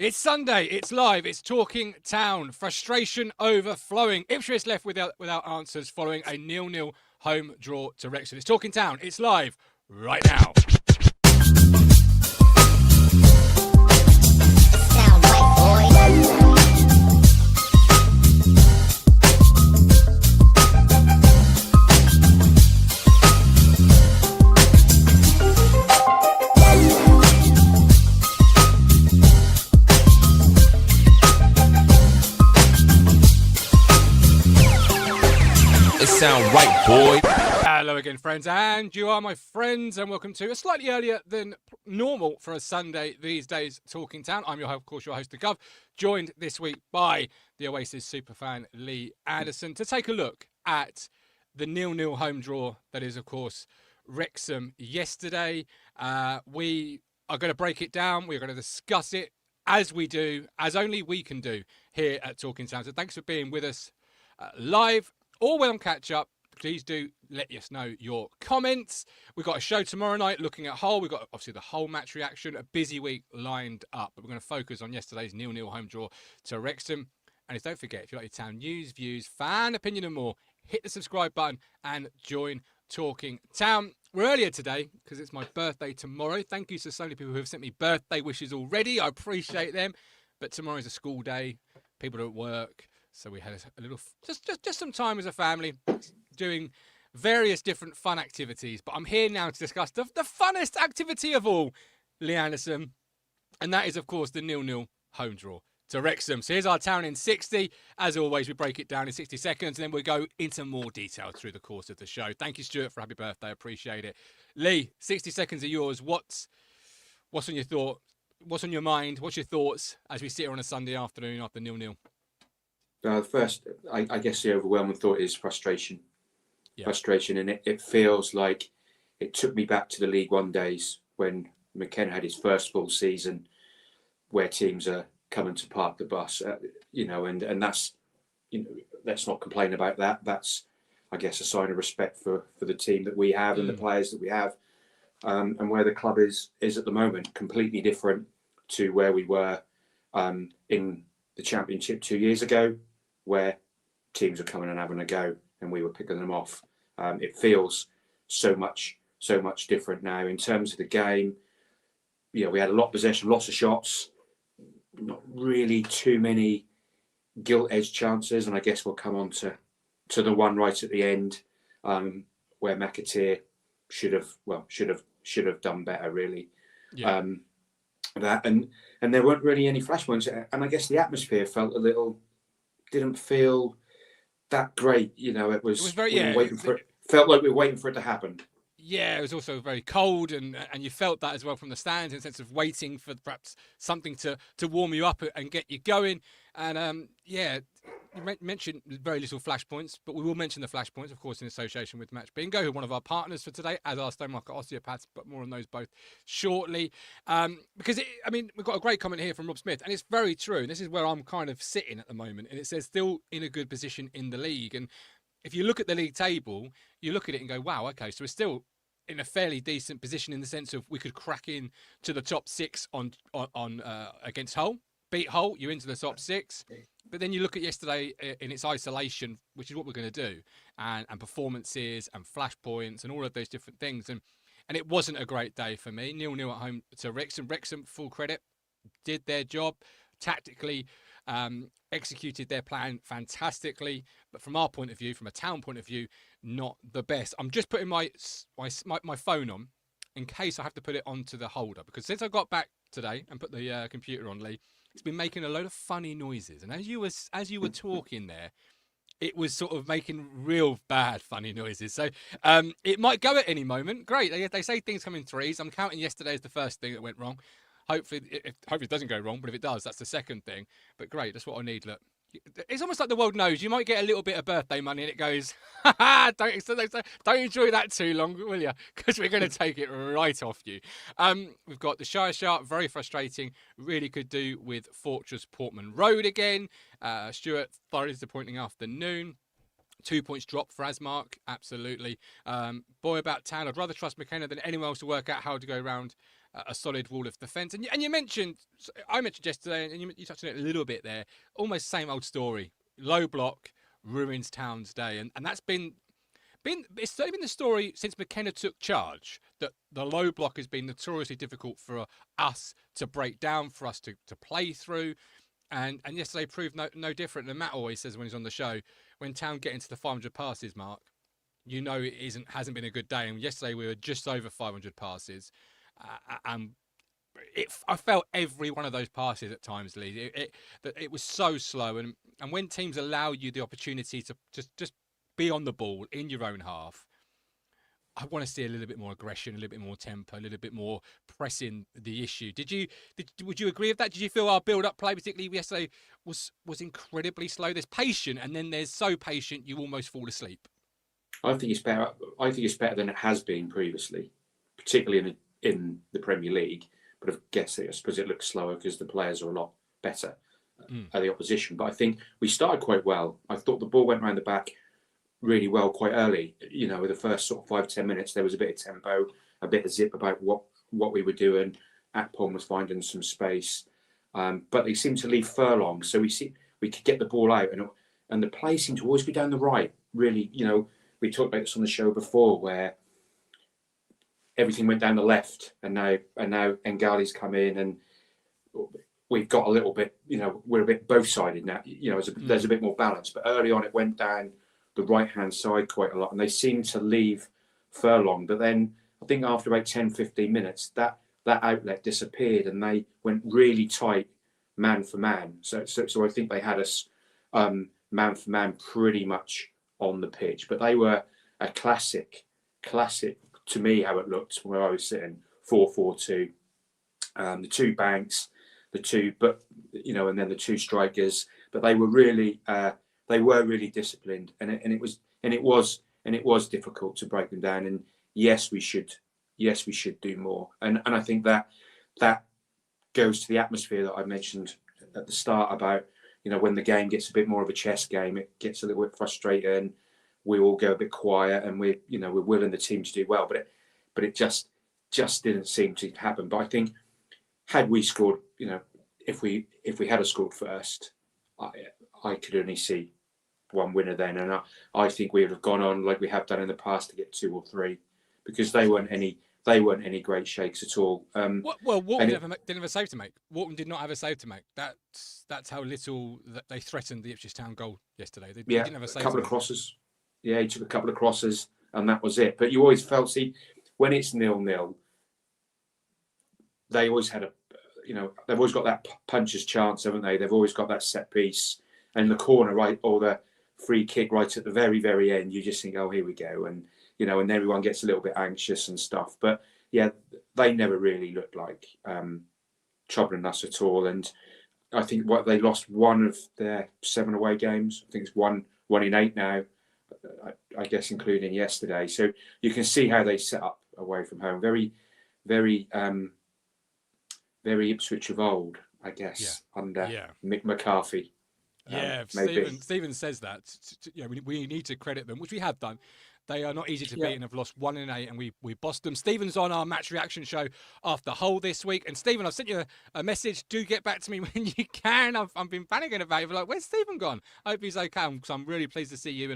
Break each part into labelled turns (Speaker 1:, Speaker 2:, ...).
Speaker 1: It's Sunday, it's live, it's Talking Town. Frustration overflowing. Ipswich left without answers following a 0-0 home draw to Wrexham. It's Talking Town, it's live right now.
Speaker 2: Sound like boy.
Speaker 3: Sound right, boy.
Speaker 1: Hello again, friends, and you are my friends, and welcome to a slightly earlier than normal for a Sunday these days, Talking Town. I'm of course, your host, the Gov, joined this week by the Oasis superfan Lee Anderson to take a look at the 0-0 home draw that is, of course, Wrexham yesterday. We are going to break it down. We're going to discuss it as we do, as only we can do here at Talking Town. So thanks for being with us live. Or when on catch up, please do let us know your comments. We've got a show tomorrow night looking at Hull. We've got obviously the Hull match reaction, a busy week lined up. But we're going to focus on yesterday's 0-0 home draw to Wrexham. And don't forget, if you like your town news, views, fan opinion and more, hit the subscribe button and join Talking Town. We're earlier today because it's my birthday tomorrow. Thank you to so many people who have sent me birthday wishes already. I appreciate them. But tomorrow's a school day. People don't work. So we had a little, just some time as a family doing various different fun activities. But I'm here now to discuss the funnest activity of all, Lee Anderson. And that is, of course, the 0-0 home draw to Wrexham. So here's our town in 60. As always, we break it down in 60 seconds. And then we'll go into more detail through the course of the show. Thank you, Stuart, for happy birthday. I appreciate it. Lee, 60 seconds are yours. What's on your thought? What's on your mind? What's your thoughts as we sit here on a Sunday afternoon after 0-0?
Speaker 4: First, I guess the overwhelming thought is frustration.
Speaker 1: Yeah.
Speaker 4: Frustration, and it feels like it took me back to the League One days when McKenna had his first full season, where teams are coming to park the bus, and that's, let's not complain about that. That's, I guess, a sign of respect for the team that we have and the players that we have, and where the club is at the moment, completely different to where we were in the Championship 2 years ago, where teams are coming and having a go and we were picking them off. It feels so much different now in terms of the game. We had a lot of possession, lots of shots, not really too many gilt-edged chances, and I guess we'll come on to the one right at the end, where McAteer should have done better, really.
Speaker 1: Yeah.
Speaker 4: That and there weren't really any flashpoints, and I guess the atmosphere didn't feel that great. It was very felt like we were waiting for it to happen.
Speaker 1: Yeah, it was also very cold, and you felt that as well from the stands, in the sense of waiting for perhaps something to warm you up and get you going. And you mentioned very little flashpoints, but we will mention the flashpoints, of course, in association with Match Bingo, who are one of our partners for today, as are Stowmarket Osteopaths, but more on those both shortly. Because we've got a great comment here from Rob Smith, and it's very true. And this is where I'm kind of sitting at the moment, and it says still in a good position in the league. And if you look at the league table, you look at it and go, wow, okay, so we're still in a fairly decent position in the sense of we could crack in to the top six on against Hull. Beat Hull, you're into the top six. But then you look at yesterday in its isolation, which is what we're going to do, and performances and flashpoints and all of those different things. And it wasn't a great day for me. 0-0 at home to Wrexham. Wrexham, full credit, did their job tactically, executed their plan fantastically. But from our point of view, from a town point of view, not the best. I'm just putting my phone on in case I have to put it onto the holder, because since I got back today and put the computer on, Lee, it's been making a load of funny noises. And as you were talking there, it was sort of making real bad funny noises. So it might go at any moment. Great. They say things come in threes. I'm counting yesterday as the first thing that went wrong. Hopefully it doesn't go wrong, but if it does, that's the second thing. But great, that's what I need. Look, it's almost like the world knows. You might get a little bit of birthday money, and it goes, don't enjoy that too long, will you? Because we're going to take it right off you. We've got the Shire Sharp, very frustrating. Really could do with Fortress Portman Road again. Stuart, thoroughly disappointing afternoon. 2 points drop for Asmark, absolutely. Boy about town, I'd rather trust McKenna than anyone else to work out how to go around a solid wall of defence. And you mentioned, I mentioned yesterday, and you touched on it a little bit there. Almost same old story. Low block ruins Town's day, and that's been it's certainly been the story since McKenna took charge, that the low block has been notoriously difficult for us to break down, for us to play through. And yesterday proved no different. And Matt always says when he's on the show, when Town get into the 500 passes mark, you know it hasn't been a good day. And yesterday we were just over 500 passes, and I felt every one of those passes at times, Lee. It was so slow, and when teams allow you the opportunity to just be on the ball in your own half, I want to see a little bit more aggression, a little bit more tempo, a little bit more pressing the issue. Would you agree with that? Did you feel our build-up play, particularly yesterday, was incredibly slow? There's patient, and then there's so patient you almost fall asleep.
Speaker 4: I think it's better. I think it's better than it has been previously, particularly in the Premier League. But I suppose it looks slower because the players are a lot better at the opposition. But I think we started quite well. I thought the ball went around the back really well quite early. You know, with the first sort of 5-10 minutes, there was a bit of tempo, a bit of zip about what we were doing. Akpom was finding some space, but they seemed to leave Furlong, so we could get the ball out, and the play seemed to always be down the right. Really, you know, we talked about this on the show before, where everything went down the left, and now Ngali's come in, and we've got a little bit, you know, we're a bit both-sided now. You know, there's a bit more balance, but early on it went down the right-hand side quite a lot, and they seemed to leave Furlong. But then I think after about 10-15 minutes, that outlet disappeared, and they went really tight man for man. So I think they had us man for man pretty much on the pitch. But they were a classic to me, how it looked where I was sitting, 4-4-2. The two banks, but you know, and then the two strikers. But they were really disciplined, and it was difficult to break them down. And yes, we should do more. And I think that goes to the atmosphere that I mentioned at the start about, you know, when the game gets a bit more of a chess game, it gets a little bit frustrating. We all go a bit quiet, and we're willing the team to do well, but it just didn't seem to happen. But I think had we scored, you know, if we had scored first, I could only see one winner then, and I think we would have gone on like we have done in the past to get 2 or 3, because they weren't any great shakes at all.
Speaker 1: Walton didn't have a save to make. Walton did not have a save to make. That's how little that they threatened the Ipswich Town goal yesterday. They didn't have a save.
Speaker 4: A couple of crosses. Yeah, he took a couple of crosses, and that was it. But you always felt, see, when it's 0-0, they always had they've always got that puncher's chance, haven't they? They've always got that set piece and the corner, right, or the free kick right at the very, very end. You just think, oh, here we go. And, you know, and everyone gets a little bit anxious and stuff. But, yeah, they never really looked like troubling us at all. And I think they lost one of their 7 away games. I think it's one in 8 now, I guess, including yesterday. So you can see how they set up away from home. Very, very, very Ipswich of old, I guess, under Mick McCarthy.
Speaker 1: Yeah, Stephen says that. We need to credit them, which we have done. They are not easy to beat and have lost 1 in 8, and we bossed them. Stephen's on our match reaction show after Hull this week. And Stephen, I've sent you a message. Do get back to me when you can. I've been panicking about it. Like, where's Stephen gone? I hope he's okay. So I'm really pleased to see you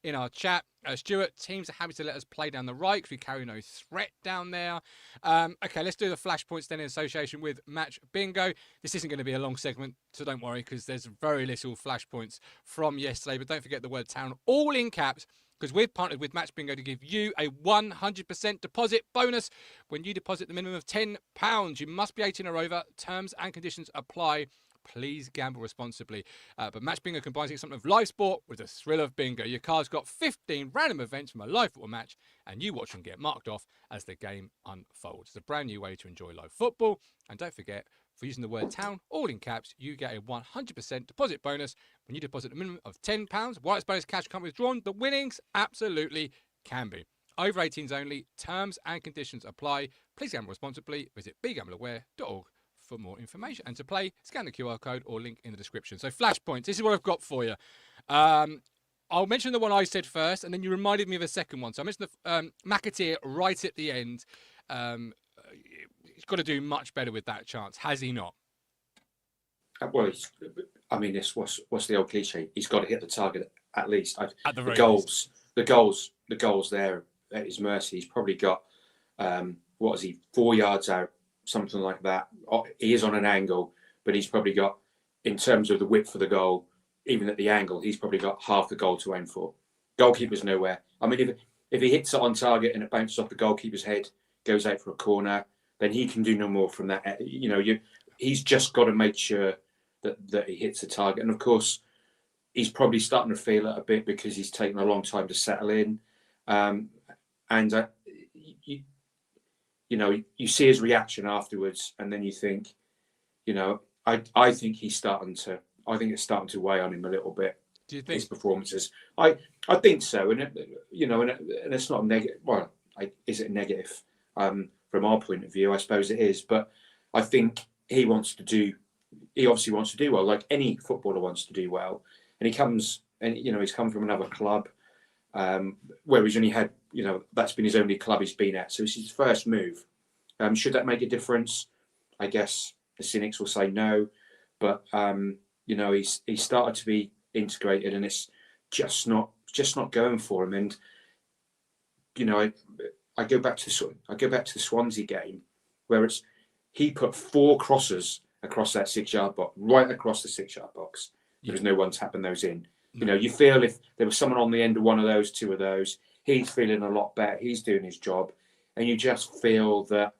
Speaker 1: in our chat. Stuart, teams are happy to let us play down the right because we carry no threat down there. Okay, let's do the flashpoints then in association with Match Bingo. This isn't going to be a long segment, so don't worry, because there's very little flashpoints from yesterday. But don't forget the word town, all in caps, because we've partnered with Match Bingo to give you a 100% deposit bonus when you deposit the minimum of £10. You must be 18 or over. Terms and conditions apply. Please gamble responsibly. But Match Bingo combines the excitement of live sport with the thrill of bingo. Your card's got 15 random events from a live football match, and you watch them get marked off as the game unfolds. It's a brand new way to enjoy live football. And don't forget, for using the word town, all in caps, you get a 100% deposit bonus when you deposit a minimum of £10. While it's bonus cash can't be withdrawn, the winnings absolutely can be. Over 18s only. Terms and conditions apply. Please gamble responsibly. Visit begambleaware.org for more information. And to play, scan the QR code or link in the description. So flashpoints, this is what I've got for you. I'll mention the one I said first, and then you reminded me of a second one. So I mentioned the McAteer right at the end. he's got to do much better with that chance, has he not?
Speaker 4: Well, I mean, what's the old cliche? He's got to hit the target at least.
Speaker 1: At the very
Speaker 4: least. The goals there at his mercy. He's probably got what is he, 4 yards out, something like that. He is on an angle, but he's probably got, in terms of the width for the goal, even at the angle, he's probably got half the goal to aim for. Goalkeeper's nowhere. I mean, if he hits it on target and it bounces off the goalkeeper's head, goes out for a corner, then he can do no more from that. He's just got to make sure that he hits the target. And of course, he's probably starting to feel it a bit because he's taken a long time to settle in. You see his reaction afterwards, and then you think, I think it's starting to weigh on him a little bit.
Speaker 1: Do you think
Speaker 4: his performances? I think so, and it's not negative. Well, is it negative from our point of view? I suppose it is, but I think he obviously wants to do well, like any footballer wants to do well, and he's come from another club where he's only had, that's been his only club he's been at, so it's his first move. Should that make a difference? I guess the cynics will say no, but he's started to be integrated, and it's just not going for him. And I go back to the Swansea game where he put 4 crosses across that 6-yard box, right across the 6-yard box. There was no one tapping those in.
Speaker 1: No.
Speaker 4: You feel if there was someone on the end of one of those, 2 of those, he's feeling a lot better. He's doing his job, and you just feel that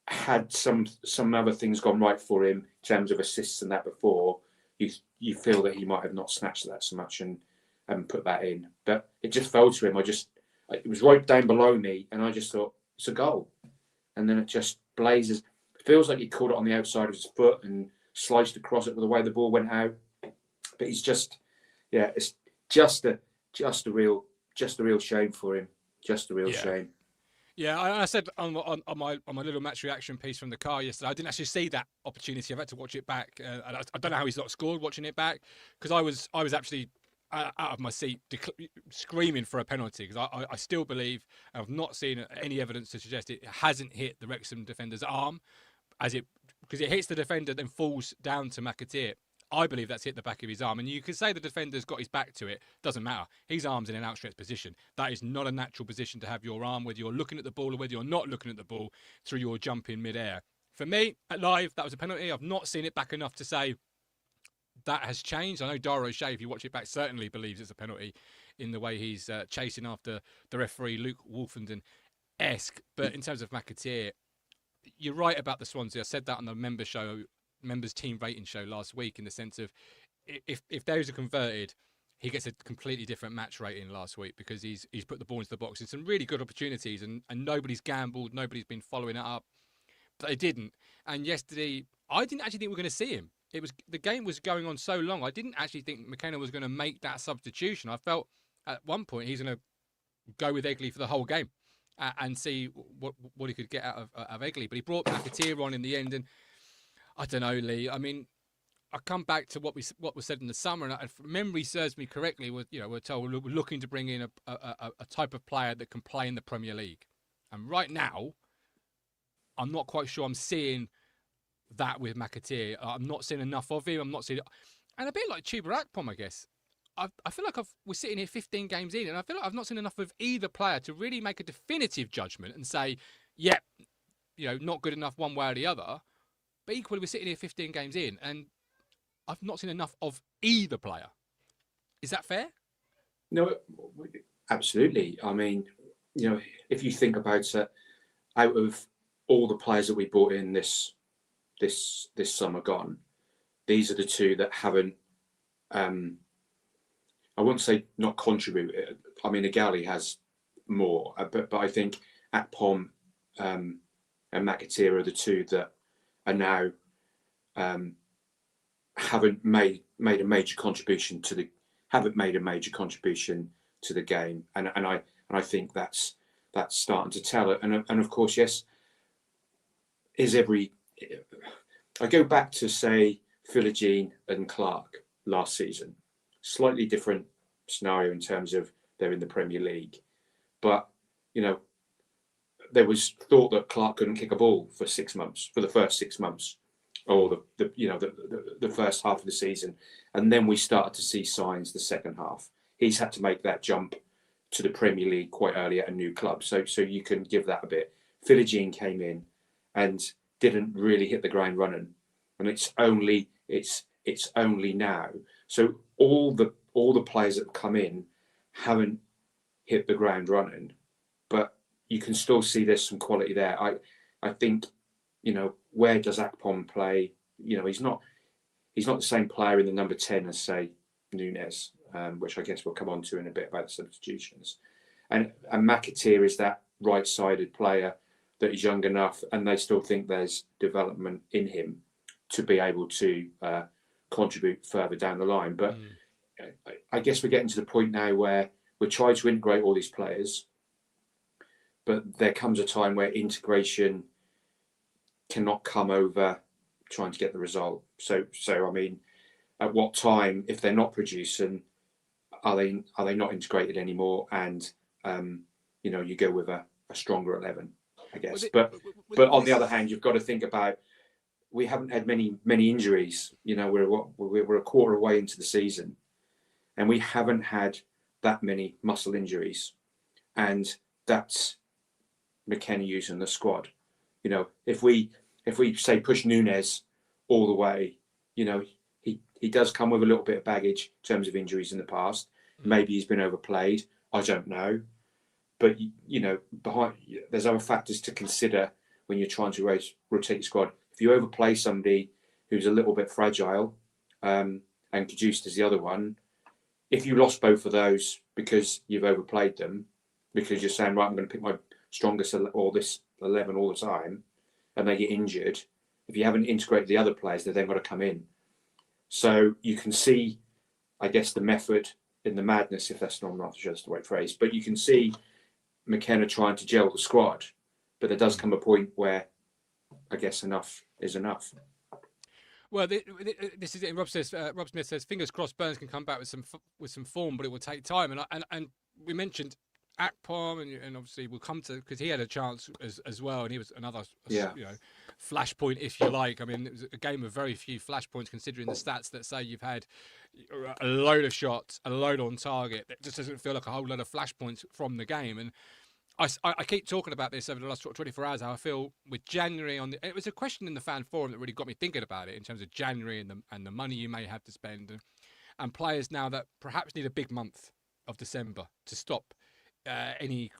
Speaker 4: had some other things gone right for him in terms of assists and that before, you feel that he might have not snatched that so much and put that in. But it just fell to him. It was right down below me, and I just thought, it's a goal. And then it just blazes. It feels like he caught it on the outside of his foot and sliced across it with the way the ball went out. But he's just, it's just a real shame for him. Just a real shame.
Speaker 1: Yeah, I said on my little match reaction piece from the car yesterday, I didn't actually see that opportunity. I've had to watch it back. And I don't know how he's not scored watching it back, because I was actually out of my seat screaming for a penalty, because I still believe, I've not seen any evidence to suggest it hasn't hit the Wrexham defender's arm, because it hits the defender then falls down to McAteer. I believe that's hit the back of his arm. And you could say the defender's got his back to it. Doesn't matter. His arm's in an outstretched position. That is not a natural position to have your arm, whether you're looking at the ball or whether you're not looking at the ball, through your jump in midair. For me, at live, that was a penalty. I've not seen it back enough to say that has changed. I know Dara O'Shea, if you watch it back, certainly believes it's a penalty in the way he's chasing after the referee, Luke Wolfenden-esque. But in terms of McAteer, you're right about the Swansea. I said that on the members team rating show last week, in the sense of if those are converted, he gets a completely different match rating last week, because he's put the ball into the box in some really good opportunities, and nobody's gambled, nobody's been following it up, but they didn't. And yesterday, I didn't actually think we were going to see him. The game was going on so long, I didn't actually think McKenna was going to make that substitution. I felt at one point he's going to go with Egley for the whole game and see what he could get out of Egley, but he brought McAteer on in the end. And I don't know, Lee. I mean, I come back to what was said in the summer, and if memory serves me correctly, we're told we're looking to bring in a type of player that can play in the Premier League. And right now, I'm not quite sure I'm seeing that with McAteer. I'm not seeing enough of him. I'm not seeing, and a bit like Chuba Akpom, I guess. I feel like we're sitting here 15 games in, and I feel like I've not seen enough of either player to really make a definitive judgment and say, yeah, not good enough one way or the other. But equally, we're sitting here 15 games in, and I've not seen enough of either player. Is that fair?
Speaker 4: No, absolutely. I mean, if you think about it, out of all the players that we brought in this summer gone, these are the 2 that haven't. I wouldn't say not contributed. I mean, Agali has more, but I think Akpom and McAteer are the 2 that are now haven't made a major contribution to the game, and I think that's starting to tell it. And of course, yes, I go back to, say, Philogene and Clark last season. Slightly different scenario in terms of they're in the Premier League, but there was thought that Clark couldn't kick a ball for 6 months, for the first 6 months, or the first half of the season, and then we started to see signs the second half. He's had to make that jump to the Premier League quite early at a new club, so you can give that a bit. Philogene came in and didn't really hit the ground running, and it's only now. So all the players that have come in haven't hit the ground running, but you can still see there's some quality there. I think, where does Akpom play? He's not the same player in the number 10 as, say, Nunes, which I guess we'll come on to in a bit about the substitutions. And McAteer is that right-sided player that is young enough, and they still think there's development in him to be able to contribute further down the line. But I guess we're getting to the point now where we're trying to integrate all these players, but there comes a time where integration cannot come over trying to get the result. So I mean, at what time, if they're not producing, are they not integrated anymore? And you go with a stronger 11, I guess. But on the other hand, you've got to think about, we haven't had many injuries. We're a quarter away into the season, and we haven't had that many muscle injuries, and that's McKenna using the squad. If we say push Nunes all the way, he does come with a little bit of baggage in terms of injuries in the past. Maybe he's been overplayed. I don't know, but there's other factors to consider when you're trying to rotate your squad. If you overplay somebody who's a little bit fragile, and Cajuste is the other one, if you lost both of those because you've overplayed them, because you're saying, right, I'm going to pick my strongest or this 11 all the time, and they get injured, if you haven't integrated the other players, they're then got to come in. So you can see, I guess, the method in the madness, if that's not just the right phrase, but you can see McKenna trying to gel the squad. But there does come a point where, I guess, enough is enough.
Speaker 1: Well, this is it. Rob Smith says, fingers crossed Burns can come back with some form, but it will take time. And we mentioned Akpom, and obviously we'll come to, because he had a chance as well, and he was another flashpoint, if you like. I mean, it was a game of very few flashpoints, considering the stats that say you've had a load of shots, a load on target. It just doesn't feel like a whole lot of flashpoints from the game. And I keep talking about this over the last 24 hours, how I feel with January it was a question in the fan forum that really got me thinking about it in terms of January and the money you may have to spend, and players now that perhaps need a big month of December to stop any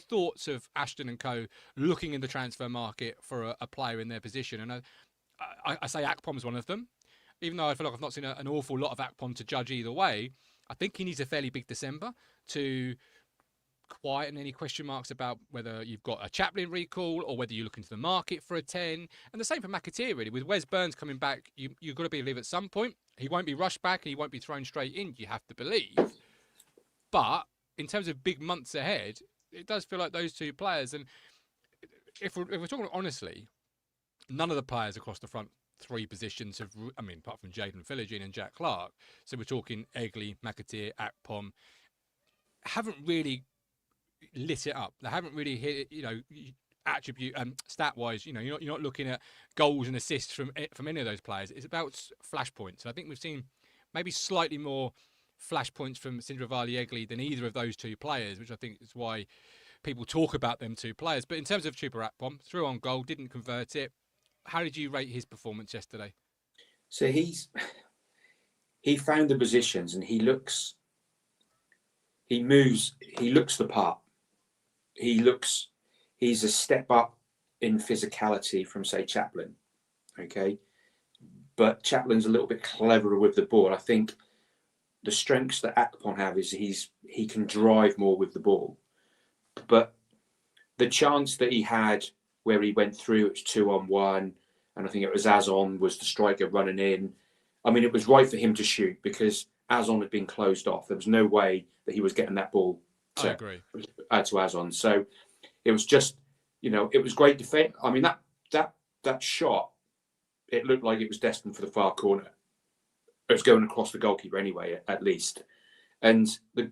Speaker 1: thoughts of Ashton and co looking in the transfer market for a player in their position. And I say Akpom's one of them, even though I feel like I've not seen an awful lot of Akpom to judge either way. I think he needs a fairly big December to quieten any question marks about whether you've got a Chaplin recall or whether you look into the market for a 10. And the same for McAteer, really. With Wes Burns coming back, you've got to believe at some point he won't be rushed back and he won't be thrown straight in, you have to believe. But in terms of big months ahead, it does feel like those two players. And if we're talking honestly, none of the players across the front three positions have, apart from Jaden Philogene and Jack Clark, so we're talking Egley, McAteer, Akpom, haven't really lit it up. They haven't really hit it, attribute stat wise. You're not looking at goals and assists from any of those players. It's about flashpoints. And I think we've seen maybe slightly more flashpoints from Sindravali Egley than either of those two players, which I think is why people talk about them two players. But in terms of Chuba Akpom, threw on goal, didn't convert it. How did you rate his performance yesterday?
Speaker 4: So he found the positions, and he looks the part. He's a step up in physicality from, say, Chaplin. Okay. But Chaplin's a little bit cleverer with the ball. I think the strengths that Akpom have is he can drive more with the ball. But the chance that he had where he went through, it was 2-on-1, and I think it was Azon was the striker running in. I mean, it was right for him to shoot because Azon had been closed off. There was no way that he was getting that ball to Azon. So it was just, it was great defense. I mean, that shot, it looked like it was destined for the far corner. It was going across the goalkeeper anyway, at least. And the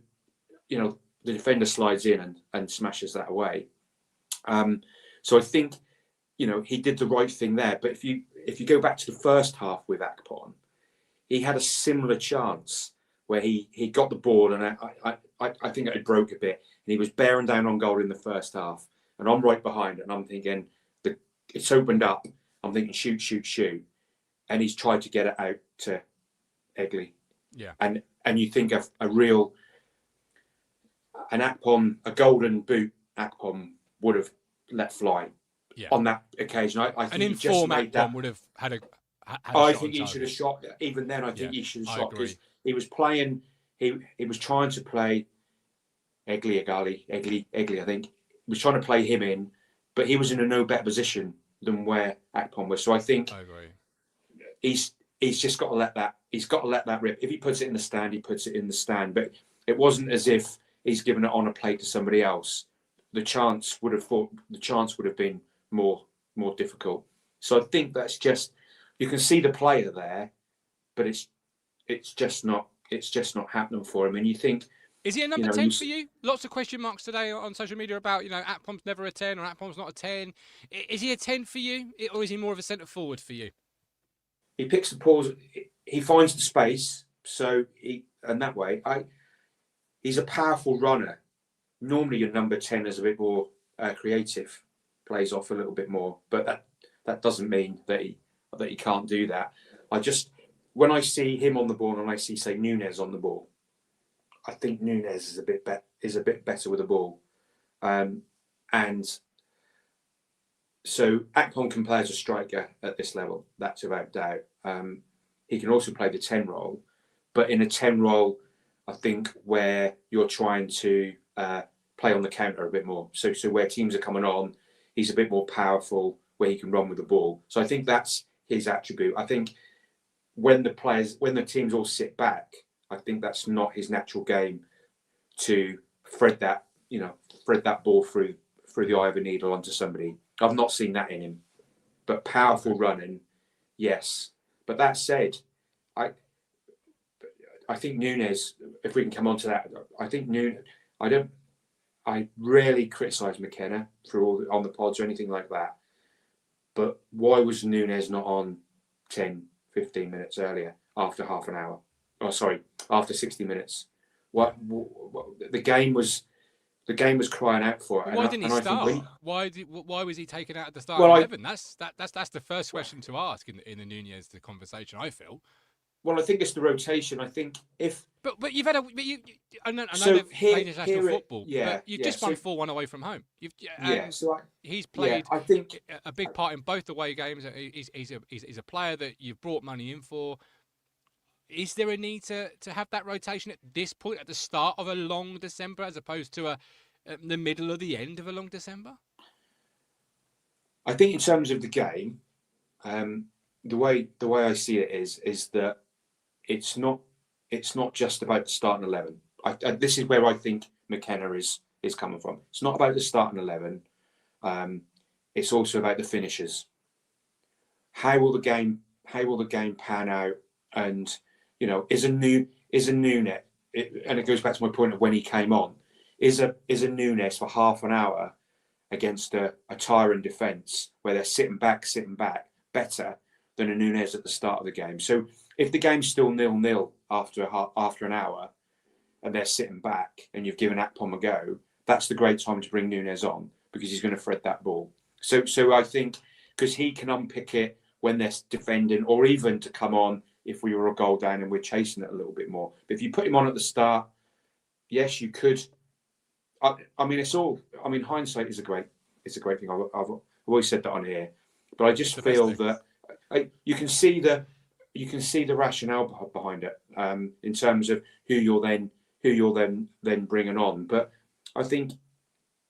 Speaker 4: the defender slides in and smashes that away. So I think, you know, he did the right thing there. But if you go back to the first half with Akpom, he had a similar chance where he got the ball, and I think it broke a bit, and he was bearing down on goal in the first half, and I'm right behind, and I'm thinking it's opened up. I'm thinking shoot, and he's tried to get it out to Egley.
Speaker 1: Yeah.
Speaker 4: And you think of an Akpom, a golden boot Akpom would have let fly on that occasion. I think
Speaker 1: an informed Akpom would have had a
Speaker 4: I think he should have shot. Even then, I think he should have shot, because he was playing. He was trying to play Egley. I think he was trying to play him in, but he was in a no better position than where Akpom was. So I think he's just got to let that. He's got to let that rip. If he puts it in the stand, he puts it in the stand. But it wasn't as if he's given it on a plate to somebody else. The chance would have been more difficult. So I think that's just. You can see the player there, but it's just not happening for him. And you think,
Speaker 1: is he a number 10 for you? Lots of question marks today on social media about, you know, Akpom's never a 10 or Akpom's not a 10. Is he a 10 for you, or is he more of a centre forward for you?
Speaker 4: He picks the pause. He finds the space. So that way, he's a powerful runner. Normally, your number 10 is a bit more creative, plays off a little bit more, but that doesn't mean that he can't do that. When I see him on the ball and I see, say, Nunes on the ball, I think Nunes is a bit better with the ball, and so Akpom can play as a striker at this level. That's without doubt. He can also play the 10 role, but in a 10 role, I think where you're trying to play on the counter a bit more. So where teams are coming on, he's a bit more powerful, where he can run with the ball. So I think that's his attribute. I think when the teams all sit back, I think that's not his natural game to thread that ball through the eye of a needle onto somebody. I've not seen that in him. But powerful running, yes. But that said, I think Nunes, if we can come on to that, I think Nunes, I rarely criticise McKenna on the pods or anything like that. But why was Nunes not on 10, 15 minutes earlier, after half an hour? Oh, sorry, after 60 minutes. What the game was crying out for it.
Speaker 1: Why didn't he start? Why was he taken out at the start of 11? That's the first question to ask in the Nunes conversation, I feel.
Speaker 4: Well, I think it's the rotation. I think if
Speaker 1: but you've had I know they've played international football, but you've just won 4-1 away from home. He's played
Speaker 4: I think
Speaker 1: a big part in both away games. He's a player that you've brought money in for. Is there a need to have that rotation at this point, at the start of a long December, as opposed to the middle or the end of a long December?
Speaker 4: I think in terms of the game, the way I see it is that it's not just about the starting 11. This is where I think McKenna is coming from. It's not about the starting 11. It's also about the finishers. How will the game pan out? And you know, is a Nunes, and it goes back to my point of when he came on. Is a Nunes for half an hour against a tyrant defence where they're sitting back better than a Nunes at the start of the game. So if the game's still 0-0 after an hour and they're sitting back and you've given Akpom a go, that's the great time to bring Nunes on, because he's going to thread that ball. So I think because he can unpick it when they're defending, or even to come on if we were a goal down and we're chasing it a little bit more. But if you put him on at the start, yes, you could. I mean, hindsight is a great thing. I've always said that on here, but I just feel that you can see the rationale behind it in terms of who you're then bringing on. But I think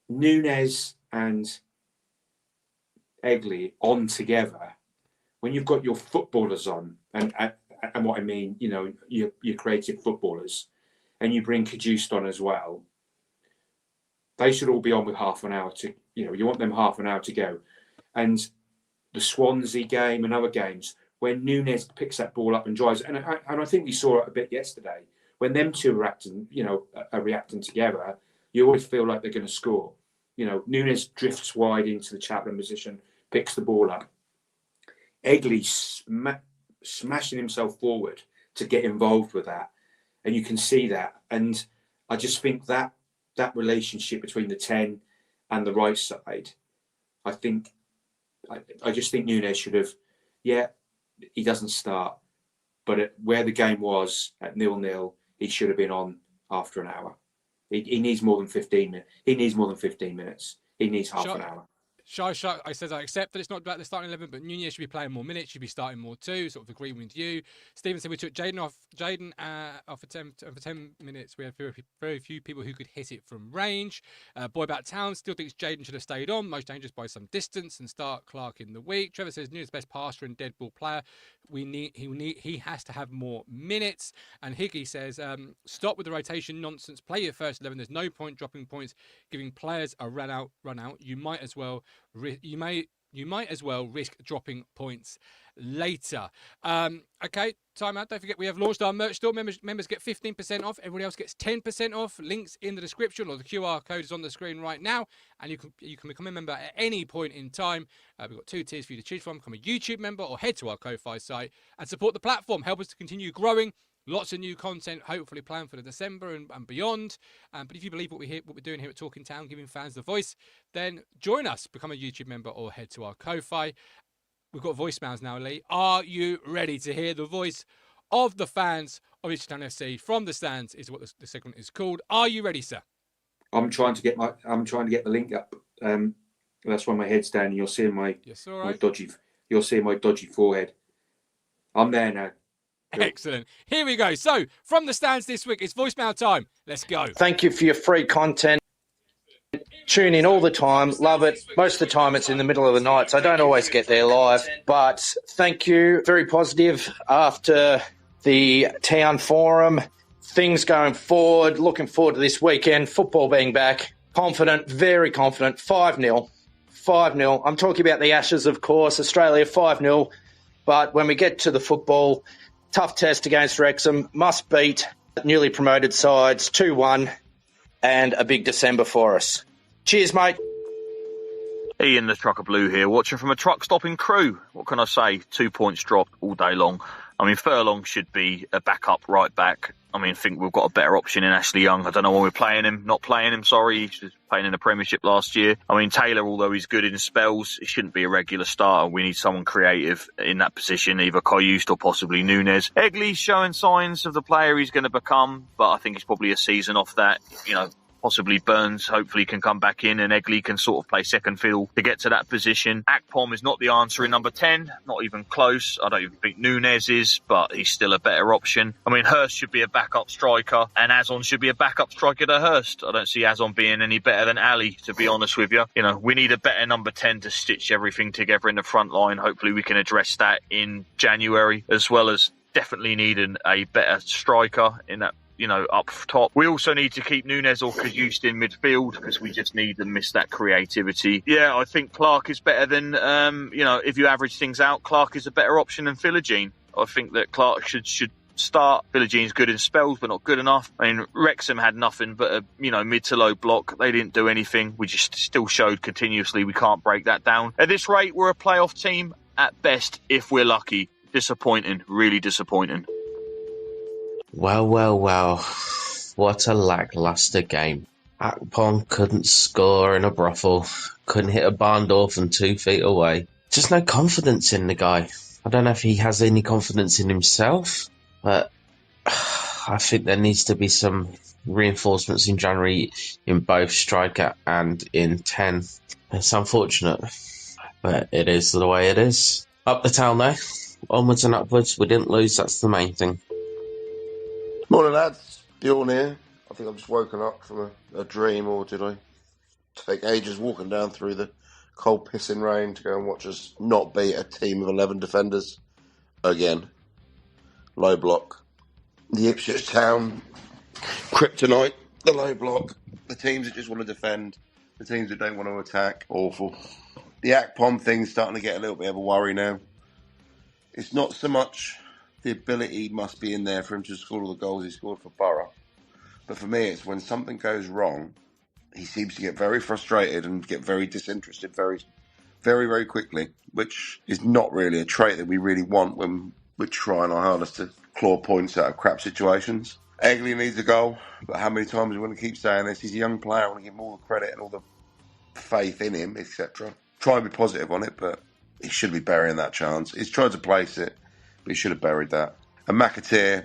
Speaker 4: Nunes and Egley on together, when you've got your footballers on, and what I mean, you know, your creative footballers, and you bring Cajuste on as well, they should all be on with half an hour to, you know, you want them half an hour to go. And the Swansea game and other games, when Nunes picks that ball up and drives, and I think we saw it a bit yesterday, when them two are reacting together, you always feel like they're going to score. You know, Nunes drifts wide into the chaplain position, picks the ball up. Egley smashing himself forward to get involved with that. And you can see that. And I just think that relationship between the 10 and the right side, I just think Nunes should have, he doesn't start. But where the game was at 0-0, he should have been on after an hour. He needs more than 15 minutes. He needs more than 15 minutes. He needs half an hour.
Speaker 1: I says I accept that it's not about the starting 11, but Nunez should be playing more minutes, should be starting more too, sort of agreeing with you. Stephen said we took Jaden off for 10 minutes. We had very few people who could hit it from range. Boy About Town still thinks Jaden should have stayed on, most dangerous by some distance, and start Clark in the week. Trevor says Nunez best passer and dead ball player. He has to have more minutes. And Higgy says stop with the rotation nonsense. Play your first 11. There's no point dropping points, giving players a run out. You might as well risk dropping points later. Okay, time out. Don't forget we have launched our merch store. Members get 15% off. Everybody else gets 10% off. Links in the description, or the QR code is on the screen right now. And you can become a member at any point in time. We've got 2 tiers for you to choose from. Become a YouTube member or head to our Ko-Fi site and support the platform. Help us to continue growing. Lots of new content, hopefully planned for the December and beyond. But if you believe what we're doing here at Talking Town, giving fans the voice, then join us, become a YouTube member, or head to our Ko-Fi. We've got voicemails now, Lee. Are you ready to hear the voice of the fans of Ipswich Town FC from the stands? Is what the segment is called. Are you ready, sir?
Speaker 4: I'm trying to get the link up. That's why my head's down. And you're seeing my my dodgy forehead. I'm there now.
Speaker 1: Excellent. Here we go. So, from the stands this week, it's voicemail time. Let's go.
Speaker 2: Thank you for your free content. Tune in all the time. Love it. Most of the time it's in the middle of the night, so I don't always get there live. But thank you. Very positive after the town forum. Things going forward. Looking forward to this weekend. Football being back. Confident. Very confident. 5-0. 5-0. I'm talking about the Ashes, of course. Australia 5-0. But when we get to the football, tough test against Wrexham, must beat newly promoted sides, 2-1, and a big December for us. Cheers, mate.
Speaker 3: Ian the Trucker Blue here, watching from a truck stopping crew. What can I say? 2 points dropped all day long. I mean, Furlong should be a backup right back. I think we've got a better option in Ashley Young. I don't know when we're playing him. Not playing him, sorry. He was playing in the Premiership last year. Taylor, although he's good in spells, he shouldn't be a regular starter. We need someone creative in that position, either Kayust or possibly Nunes. Egley's showing signs of the player he's going to become, but I think he's probably a season off that. Possibly Burns hopefully can come back in and Egley can sort of play second fiddle to get to that position. Akpom is not the answer in number 10, not even close. I don't even think Nunes is, but he's still a better option. Hurst should be a backup striker and Azon should be a backup striker to Hurst. I don't see Azon being any better than Ali, to be honest with you. We need a better number 10 to stitch everything together in the front line. Hopefully we can address that in January, as well as definitely needing a better striker in that, up top. We also need to keep Nunes or Kayust in midfield because we just need to miss that creativity. Yeah, I think Clark is better than, if you average things out, Clark is a better option than Philogene. I think that Clark should start. Philogene's good in spells, but not good enough. Wrexham had nothing but a, mid to low block. They didn't do anything. We just still showed continuously we can't break that down. At this rate, we're a playoff team at best if we're lucky. Disappointing, really disappointing.
Speaker 5: Well. What a lackluster game. Akpom couldn't score in a brothel, couldn't hit a barn door from 2 feet away. Just no confidence in the guy. I don't know if he has any confidence in himself, but I think there needs to be some reinforcements in January in both striker and in 10. It's unfortunate, but it is the way it is. Up the town though, onwards and upwards. We didn't lose, that's the main thing.
Speaker 6: Morning lads, Bjorn here. I think I've just woken up from a dream, or did I take ages walking down through the cold pissing rain to go and watch us not beat a team of 11 defenders again. Low block. The Ipswich Town kryptonite, the low block. The teams that just want to defend, the teams that don't want to attack, awful. The Akpom thing's starting to get a little bit of a worry now. It's not so much the ability must be in there for him to score all the goals he scored for Borough. But for me, it's when something goes wrong he seems to get very frustrated and get very disinterested very, very, very quickly, which is not really a trait that we really want when we're trying our hardest to claw points out of crap situations. Egley needs a goal, but how many times are we going to keep saying this? He's a young player. I want to give him all the credit and all the faith in him, etc. Try and be positive on it, but he should be burying that chance. He's tried to place it, but he should have buried that. And McAteer,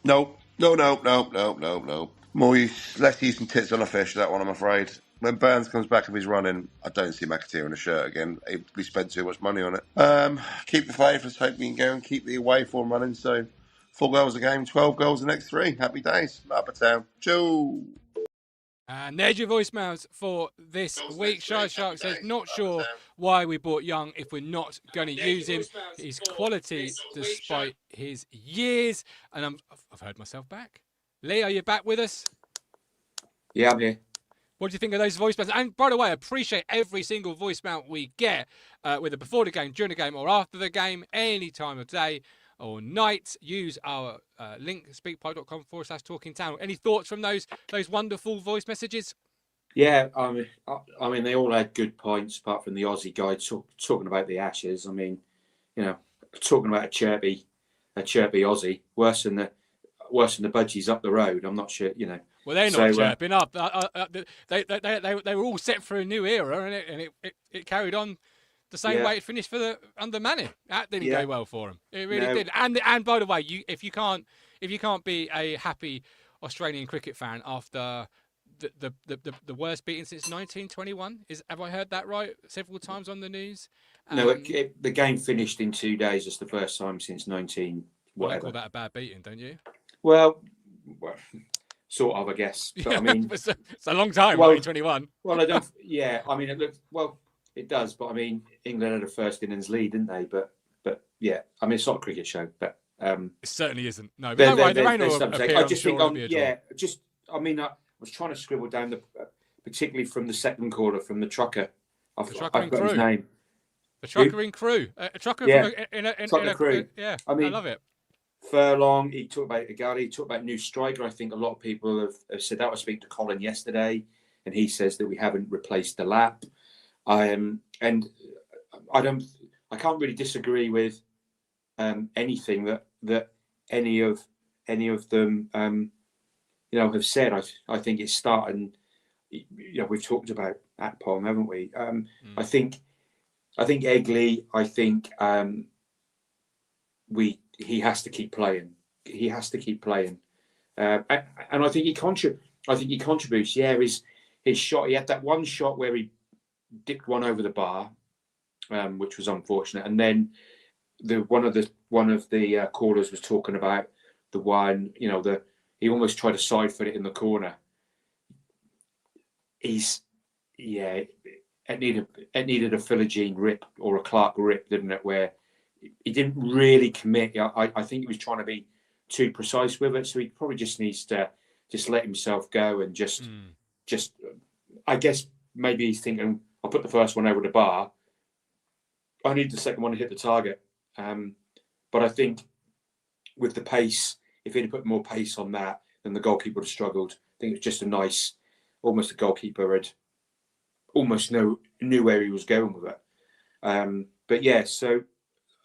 Speaker 6: no. Let's use some tits on a fish, that one, I'm afraid. When Burns comes back and he's running, I don't see McAteer in a shirt again. We spent too much money on it. Keep the faith. Let's hope we can go and keep the away form running. So 4 goals a game, 12 goals the next 3. Happy days. Upper Town. Choo.
Speaker 1: And there's your voicemails for this week. Shy Shark says, not sure why we bought Young if we're not going to use him. He's quality despite his years. And I've heard myself back. Lee, are you back with us?
Speaker 4: Yeah, I'm here.
Speaker 1: What do you think of those voicemails? And by the way, I appreciate every single voicemail we get, whether before the game, during the game, or after the game, any time of day or night. Use our link, speakpipe.com/talkingtown. Any thoughts from those wonderful voice messages?
Speaker 4: Yeah, I mean, they all had good points, apart from the Aussie guy talking about the Ashes. I mean, talking about a chirpy Aussie, worse than the budgies up the road. I'm not sure,
Speaker 1: Well, they're not chirping up. They were all set for a new era, and it carried on the same way it finished under Manning. That didn't go well for them. It really did. And by the way, if you can't be a happy Australian cricket fan after the worst beating since 1921, have I heard that right? Several times on the news.
Speaker 4: No, the game finished in 2 days. It's the first time since 19 whatever.
Speaker 1: I call that a bad beating, don't you?
Speaker 4: Well, sort of, I guess. But I mean,
Speaker 1: it's a long time. 1921.
Speaker 4: Well, I don't. Yeah, I mean, it looks well. It does, but I mean, England had a first innings lead, didn't they? But yeah, I mean, it's not a cricket show, but
Speaker 1: it certainly isn't. No, but
Speaker 4: I just think I mean, I was trying to scribble down particularly from the second quarter from the trucker. I've got his name.
Speaker 1: The trucker in crew. A trucker in a
Speaker 4: crew.
Speaker 1: Yeah,
Speaker 4: I mean,
Speaker 1: I love it.
Speaker 4: Furlong, he talked about Agadi, he talked about new striker. I think a lot of people have said that. I was speaking to Colin yesterday, and he says that we haven't replaced the lap. And I can't really disagree with anything that any of them have said. I think it's starting. We've talked about Atpom, haven't we? I think Egley. I think he has to keep playing. He has to keep playing, and I think he contributes. Yeah, his shot. He had that one shot where he dipped one over the bar, which was unfortunate. And then one of the callers was talking about the one. He almost tried to side foot it in the corner. It needed a Philogene rip or a Clark rip, didn't it? Where he didn't really commit. I think he was trying to be too precise with it, so he probably just needs to just let himself go and just. I guess maybe he's thinking, I'll put the first one over the bar. I need the second one to hit the target. But I think with the pace, if he'd have put more pace on that, then the goalkeeper would have struggled. I think it was just almost the goalkeeper had almost knew where he was going with it. But yeah, so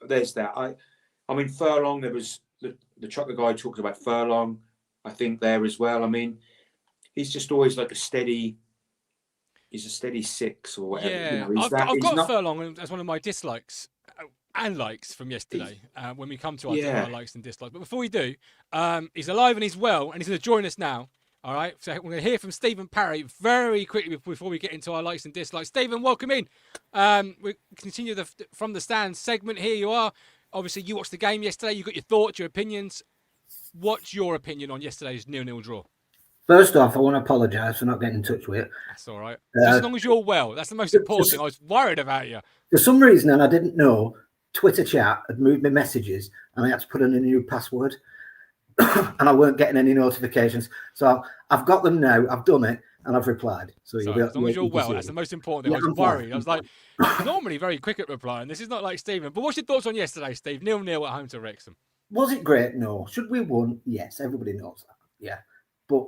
Speaker 4: there's that. I mean, Furlong, there was the trucker guy talked about Furlong, I think there as well. I mean, he's just always like he's a steady 6 or whatever.
Speaker 1: Yeah, I've got Furlong as one of my dislikes and likes from yesterday when we come to our likes and dislikes. But before we do, he's alive and he's well, and he's going to join us now. All right, so we're going to hear from Stephen Parry very quickly before we get into our likes and dislikes. Stephen, welcome in. We continue from the stands segment. Here you are. Obviously, you watched the game yesterday. You got your thoughts, your opinions. What's your opinion on yesterday's 0-0 draw?
Speaker 7: First off, I want to apologise for not getting in touch with you.
Speaker 1: That's all right. Just as long as you're well. That's the most important thing. I was worried about you.
Speaker 7: For some reason, and I didn't know, Twitter chat had moved my messages and I had to put in a new password. And I weren't getting any notifications. So I've got them now. I've done it and I've replied. So
Speaker 1: as long as you're well, that's the most important thing. I was worried. I was like, normally very quick at replying. This is not like Stephen. But what's your thoughts on yesterday, Steve? 0-0 at home to Wrexham.
Speaker 7: Was it great? No. Should we have won? Yes. Everybody knows that. Yeah. But,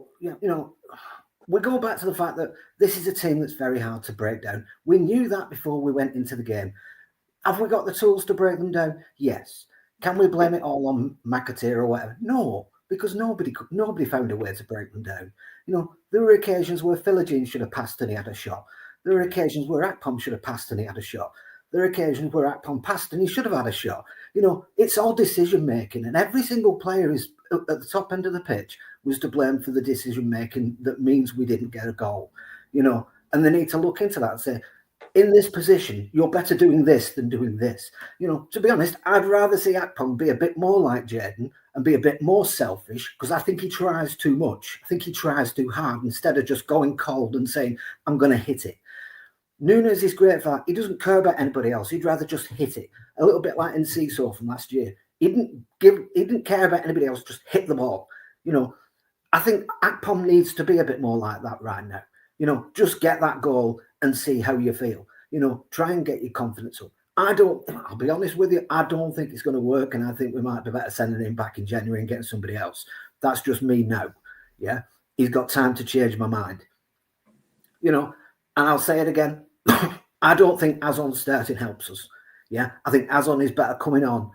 Speaker 7: we go back to the fact that this is a team that's very hard to break down. We knew that before we went into the game. Have we got the tools to break them down? Yes. Can we blame it all on McAteer or whatever? No, because nobody found a way to break them down. You know, there were occasions where Philogene should have passed and he had a shot. There were occasions where Akpom should have passed and he had a shot. There are occasions where Akpom passed and he should have had a shot. You know, it's all decision making, and every single player is at the top end of the pitch was to blame for the decision making that means we didn't get a goal. You know, and they need to look into that and say, in this position, you're better doing this than doing this. You know, to be honest, I'd rather see Akpom be a bit more like Jayden and be a bit more selfish, because I think he tries too much. I think he tries too hard instead of just going cold and saying, I'm going to hit it. Nunes is great for that. He doesn't care about anybody else. He'd rather just hit it. A little bit like in Seesaw from last year. He didn't care about anybody else, just hit the ball. You know, I think Akpom needs to be a bit more like that right now. You know, just get that goal and see how you feel. You know, try and get your confidence up. I'll be honest with you, I don't think it's going to work, and I think we might be better sending him back in January and getting somebody else. That's just me now. Yeah, he's got time to change my mind. You know, and I'll say it again. I don't think Azon starting helps us. Yeah, I think Azon is better coming on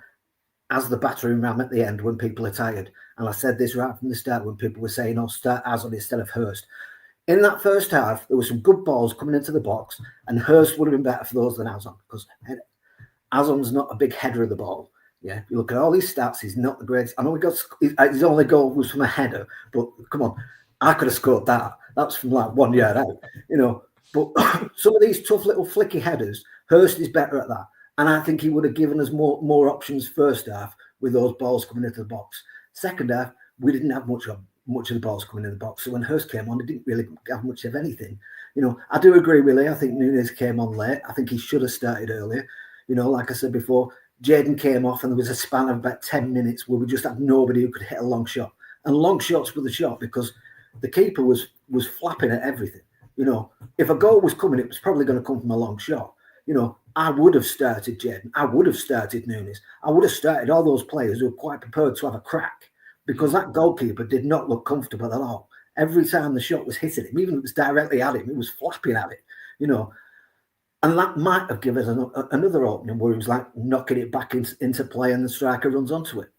Speaker 7: as the battering ram at the end when people are tired. And I said this right from the start when people were saying, "Oh, start Azon instead of Hurst." In that first half, there were some good balls coming into the box, and Hurst would have been better for those than Azon, because Azon's not a big header of the ball. Yeah, if you look at all his stats, he's not the greatest. I know his only goal was from a header, but come on, I could have scored that. That's from like 1 yard out, you know. But some of these tough little flicky headers, Hurst is better at that. And I think he would have given us more options first half with those balls coming into the box. Second half, we didn't have much of the balls coming in the box. So when Hurst came on, he didn't really have much of anything. You know, I do agree with Lee. I think Nunes came on late. I think he should have started earlier. You know, like I said before, Jayden came off and there was a span of about 10 minutes where we just had nobody who could hit a long shot. And long shots were the shot because the keeper was flapping at everything. You know, if a goal was coming, it was probably going to come from a long shot. You know, I would have started Jayden. I would have started Nunes. I would have started all those players who were quite prepared to have a crack, because that goalkeeper did not look comfortable at all. Every time the shot was hitting him, even if it was directly at him, it was flapping at it, you know. And that might have given us another opening where he was like knocking it back into play and the striker runs onto it.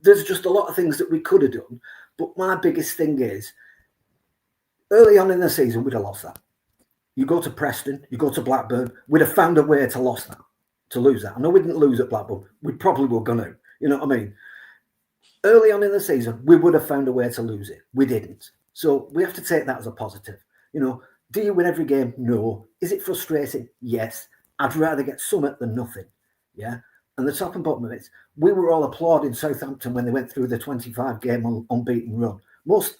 Speaker 7: There's just a lot of things that we could have done. But my biggest thing is, early on in the season, we'd have lost that. You go to Preston, you go to Blackburn, we'd have found a way to lose that. I know we didn't lose at Blackburn. We probably were going to, you know what I mean? Early on in the season, we would have found a way to lose it. We didn't. So we have to take that as a positive. You know, do you win every game? No. Is it frustrating? Yes. I'd rather get something than nothing. Yeah. And the top and bottom of it, we were all applauding Southampton when they went through the 25-game unbeaten run.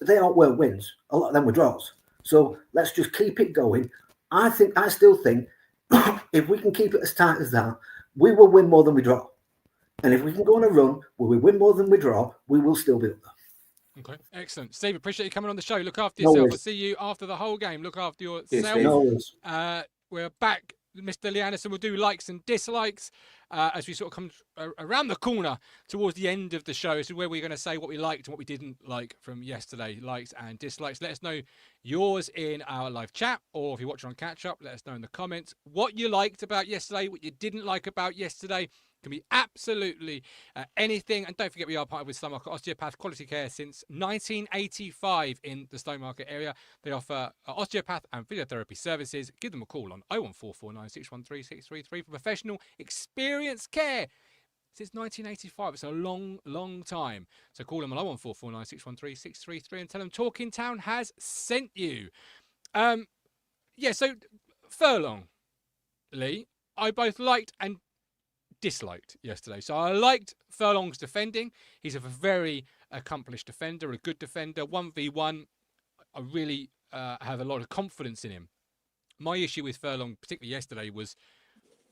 Speaker 7: They weren't wins. A lot of them were draws. So let's just keep it going. I still think if we can keep it as tight as that, we will win more than we draw. And if we can go on a run where we win more than we draw, we will still be up there.
Speaker 1: Okay, excellent. Steve, appreciate you coming on the show. Look after yourself. I'll see you after the whole game. Look after yourself. We're back. Mr. Lee Anderson will do likes and dislikes as we sort of come around the corner towards the end of the show. This is where we're going to say what we liked and what we didn't like from yesterday, likes and dislikes. Let us know yours in our live chat, or if you're watching on catch up, let us know in the comments what you liked about yesterday, what you didn't like about yesterday. Can be absolutely anything. And don't forget, we are partnered with Stowmarket Osteopaths, quality care since 1985 in the Stowmarket area. They offer osteopath and physiotherapy services. Give them a call on 01449 613 633 for professional experience care. Since 1985, it's a long, long time. So call them on 01449 613 633 and tell them Talking Town has sent you. So Furlong, Lee, I both liked and disliked yesterday. So I liked Furlong's defending. He's a very accomplished defender, a good defender. 1v1, I really have a lot of confidence in him. My issue with Furlong, particularly yesterday, was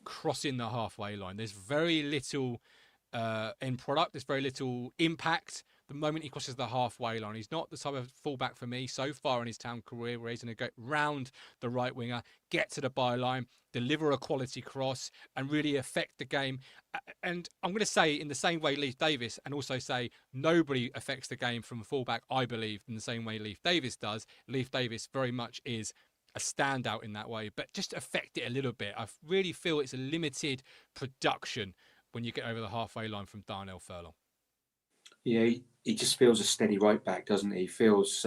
Speaker 1: crossing the halfway line. There's very little end product. There's very little impact the moment he crosses the halfway line, he's not the type of fullback for me so far in his Town career where he's going to go round the right winger, get to the byline, deliver a quality cross, and really affect the game. And I'm going to say in the same way Leif Davis, and also say nobody affects the game from a fullback, I believe, in the same way Leif Davis does. Leif Davis very much is a standout in that way, but just affect it a little bit. I really feel it's a limited production when you get over the halfway line from Darnell Furlong.
Speaker 4: Yeah, he just feels a steady right back, doesn't he? He feels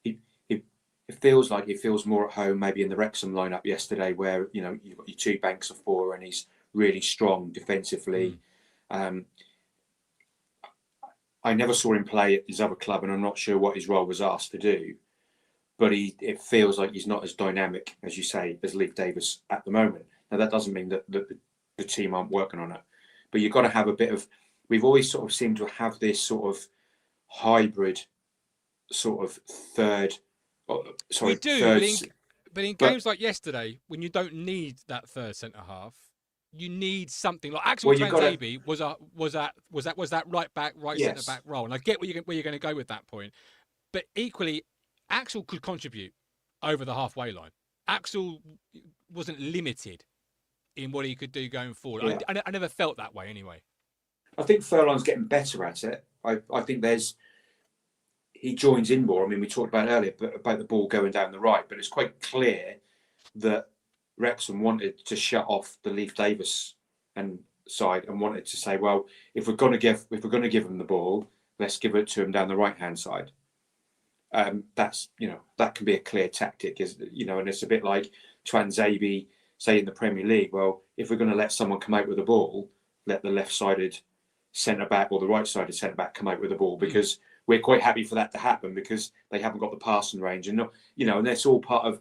Speaker 4: it feels like he feels more at home maybe in the Wrexham lineup yesterday, where you've got your two banks of four and he's really strong defensively. I never saw him play at his other club, and I'm not sure what his role was asked to do, but it feels like he's not as dynamic, as you say, as Leif Davis at the moment. Now that doesn't mean that the team aren't working on it, but you've got to have a bit of. We've always sort of seemed to have this sort of hybrid, sort of third. Sorry,
Speaker 1: we do,
Speaker 4: third,
Speaker 1: but in games like yesterday, when you don't need that third centre half, you need something like Axel Tuanzebe was that right back, centre back role, and I get where you're going to go with that point, but equally, Axel could contribute over the halfway line. Axel wasn't limited in what he could do going forward. Yeah. I never felt that way anyway.
Speaker 4: I think Furlong's getting better at it. I think he joins in more. I mean, we talked about earlier about the ball going down the right, but it's quite clear that Wrexham wanted to shut off the Leif Davis side and wanted to say, well, if we're going to give him the ball, let's give it to him down the right hand side. That's that can be a clear tactic, and it's a bit like Tuanzebe say in the Premier League. Well, if we're going to let someone come out with the ball, let the left-sided centre back or the right-sided centre back come out with the ball, because we're quite happy for that to happen because they haven't got the passing range, and and that's all part of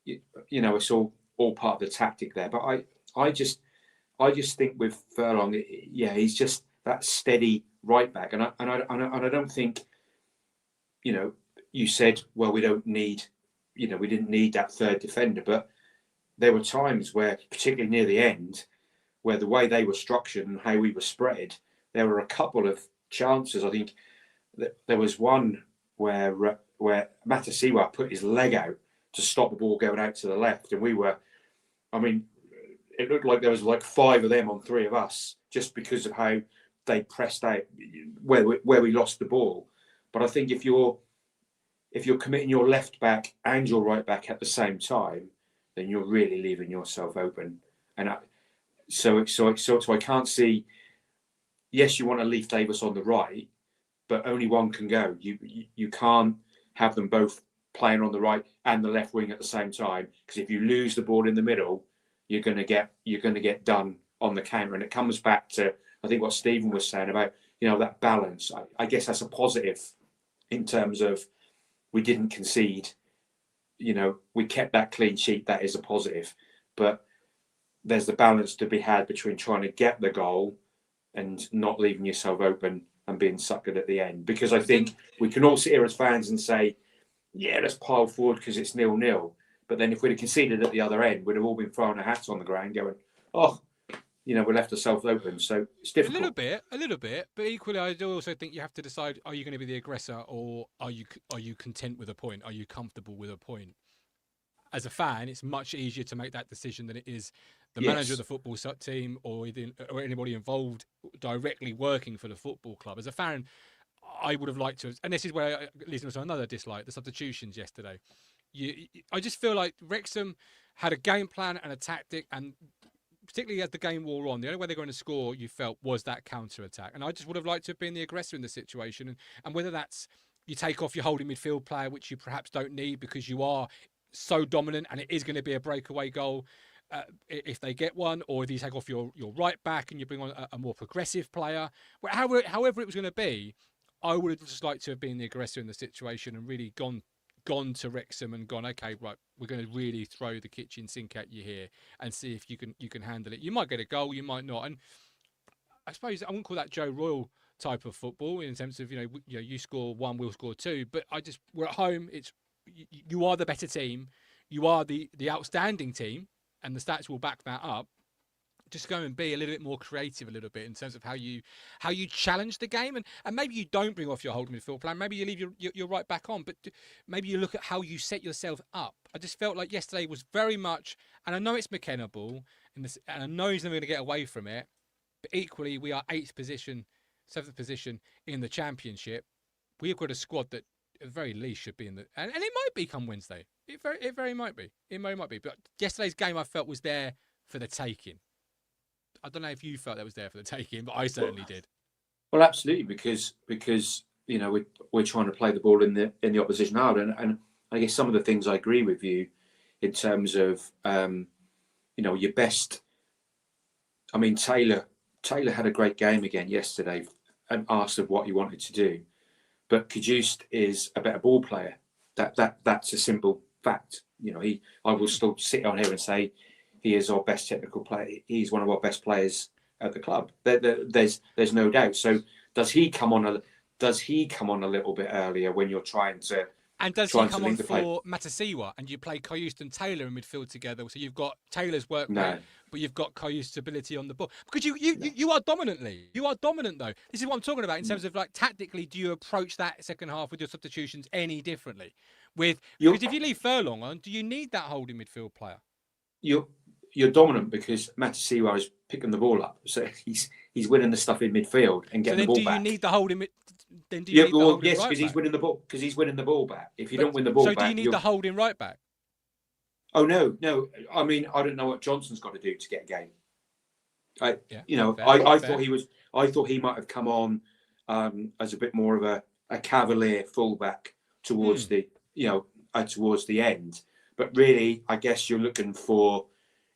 Speaker 4: it's all part of the tactic there. But I just think with Furlong, he's just that steady right back, and I don't think you said, well, we don't need we didn't need that third defender, but there were times where, particularly near the end, where the way they were structured and how we were spread, there were a couple of chances. I think there was one where Matasiwa put his leg out to stop the ball going out to the left, and it looked like there was like five of them on three of us, just because of how they pressed out where we lost the ball. But I think if you're committing your left back and your right back at the same time, then you're really leaving yourself open. And so I can't see. Yes, you want to leave Davis on the right, but only one can go. You can't have them both playing on the right and the left wing at the same time, because if you lose the ball in the middle, you're going to get done on the counter. And it comes back to, I think, what Stephen was saying about that balance. I guess that's a positive in terms of we didn't concede. We kept that clean sheet. That is a positive, but there's the balance to be had between trying to get the goal and not leaving yourself open and being suckered at the end. Because I think we can all sit here as fans and say, yeah, let's pile forward because it's 0-0. But then if we'd have conceded at the other end, we'd have all been throwing our hats on the ground going, oh, we left ourselves open. So it's difficult.
Speaker 1: A little bit. But equally, I do also think you have to decide, are you going to be the aggressor, or are you content with a point? Are you comfortable with a point? As a fan, it's much easier to make that decision than it is the manager of the football team or anybody involved directly working for the football club. As a fan, I would have liked to, and this is where it leads me to another dislike, the substitutions yesterday. I just feel like Wrexham had a game plan and a tactic, and particularly as the game wore on, the only way they're going to score, you felt, was that counter-attack. And I just would have liked to have been the aggressor in the situation. And whether that's you take off your holding midfield player, which you perhaps don't need because you are so dominant and it is going to be a breakaway goal if they get one, or if you take off your right back and you bring on a more progressive player. However it was going to be, I would have just liked to have been the aggressor in the situation and really gone to Wrexham and gone, okay, right, we're going to really throw the kitchen sink at you here and see if you can handle it. You might get a goal, you might not. And I suppose I wouldn't call that Joe Royle type of football in the sense of you score one, we'll score two. But we're at home. It's you are the better team. You are the outstanding team, and the stats will back that up. just go and be a little bit more creative a little bit in terms of how you challenge the game, and maybe you don't bring off your holding midfield plan, maybe you leave your right back on, but maybe you look at how you set yourself up. I just felt like yesterday was very much, and I know it's McKenna ball, and I know he's never going to get away from it, but equally we are 7th position in the championship. We've got a squad that at the very least should be in the, and it might be come Wednesday. It very might be. It might be. But yesterday's game I felt was there for the taking. I don't know if you felt that was there for the taking, but I certainly did.
Speaker 4: Well, absolutely, because you know we're trying to play the ball in the opposition half, and I guess some of the things I agree with you in terms of you know, your best. I mean, Taylor had a great game again yesterday, and asked of what he wanted to do, but Cajuste is a better ball player. That's a simple fact. You know, I will still sit on here and say he is our best technical player. He's one of our best players at the club. There's no doubt. So does he come on a little bit earlier when you're trying to?
Speaker 1: And does he come on for Matasiwa and you play Cajuste and Taylor in midfield together? So you've got Taylor's work rate, but you've got Cajuste's ability on the ball. Because you are dominantly. You are dominant, though. This is what I'm talking about in terms of, like, tactically, do you approach that second half with your substitutions any differently? Because if you leave Furlong on, do you need that holding midfield player?
Speaker 4: You're dominant because Matasiwa is picking the ball up. So he's winning the stuff in midfield and getting the ball back.
Speaker 1: Do you need the holding Then do you need the holding
Speaker 4: yes,
Speaker 1: right
Speaker 4: because he's winning the ball. Because he's winning the ball back. If you don't win the ball back,
Speaker 1: so do you need the holding right back?
Speaker 4: Oh no. I mean, I don't know what Johnson's got to do to get a game. I thought he might have come on as a bit more of a cavalier fullback towards the end. But really, I guess you're looking for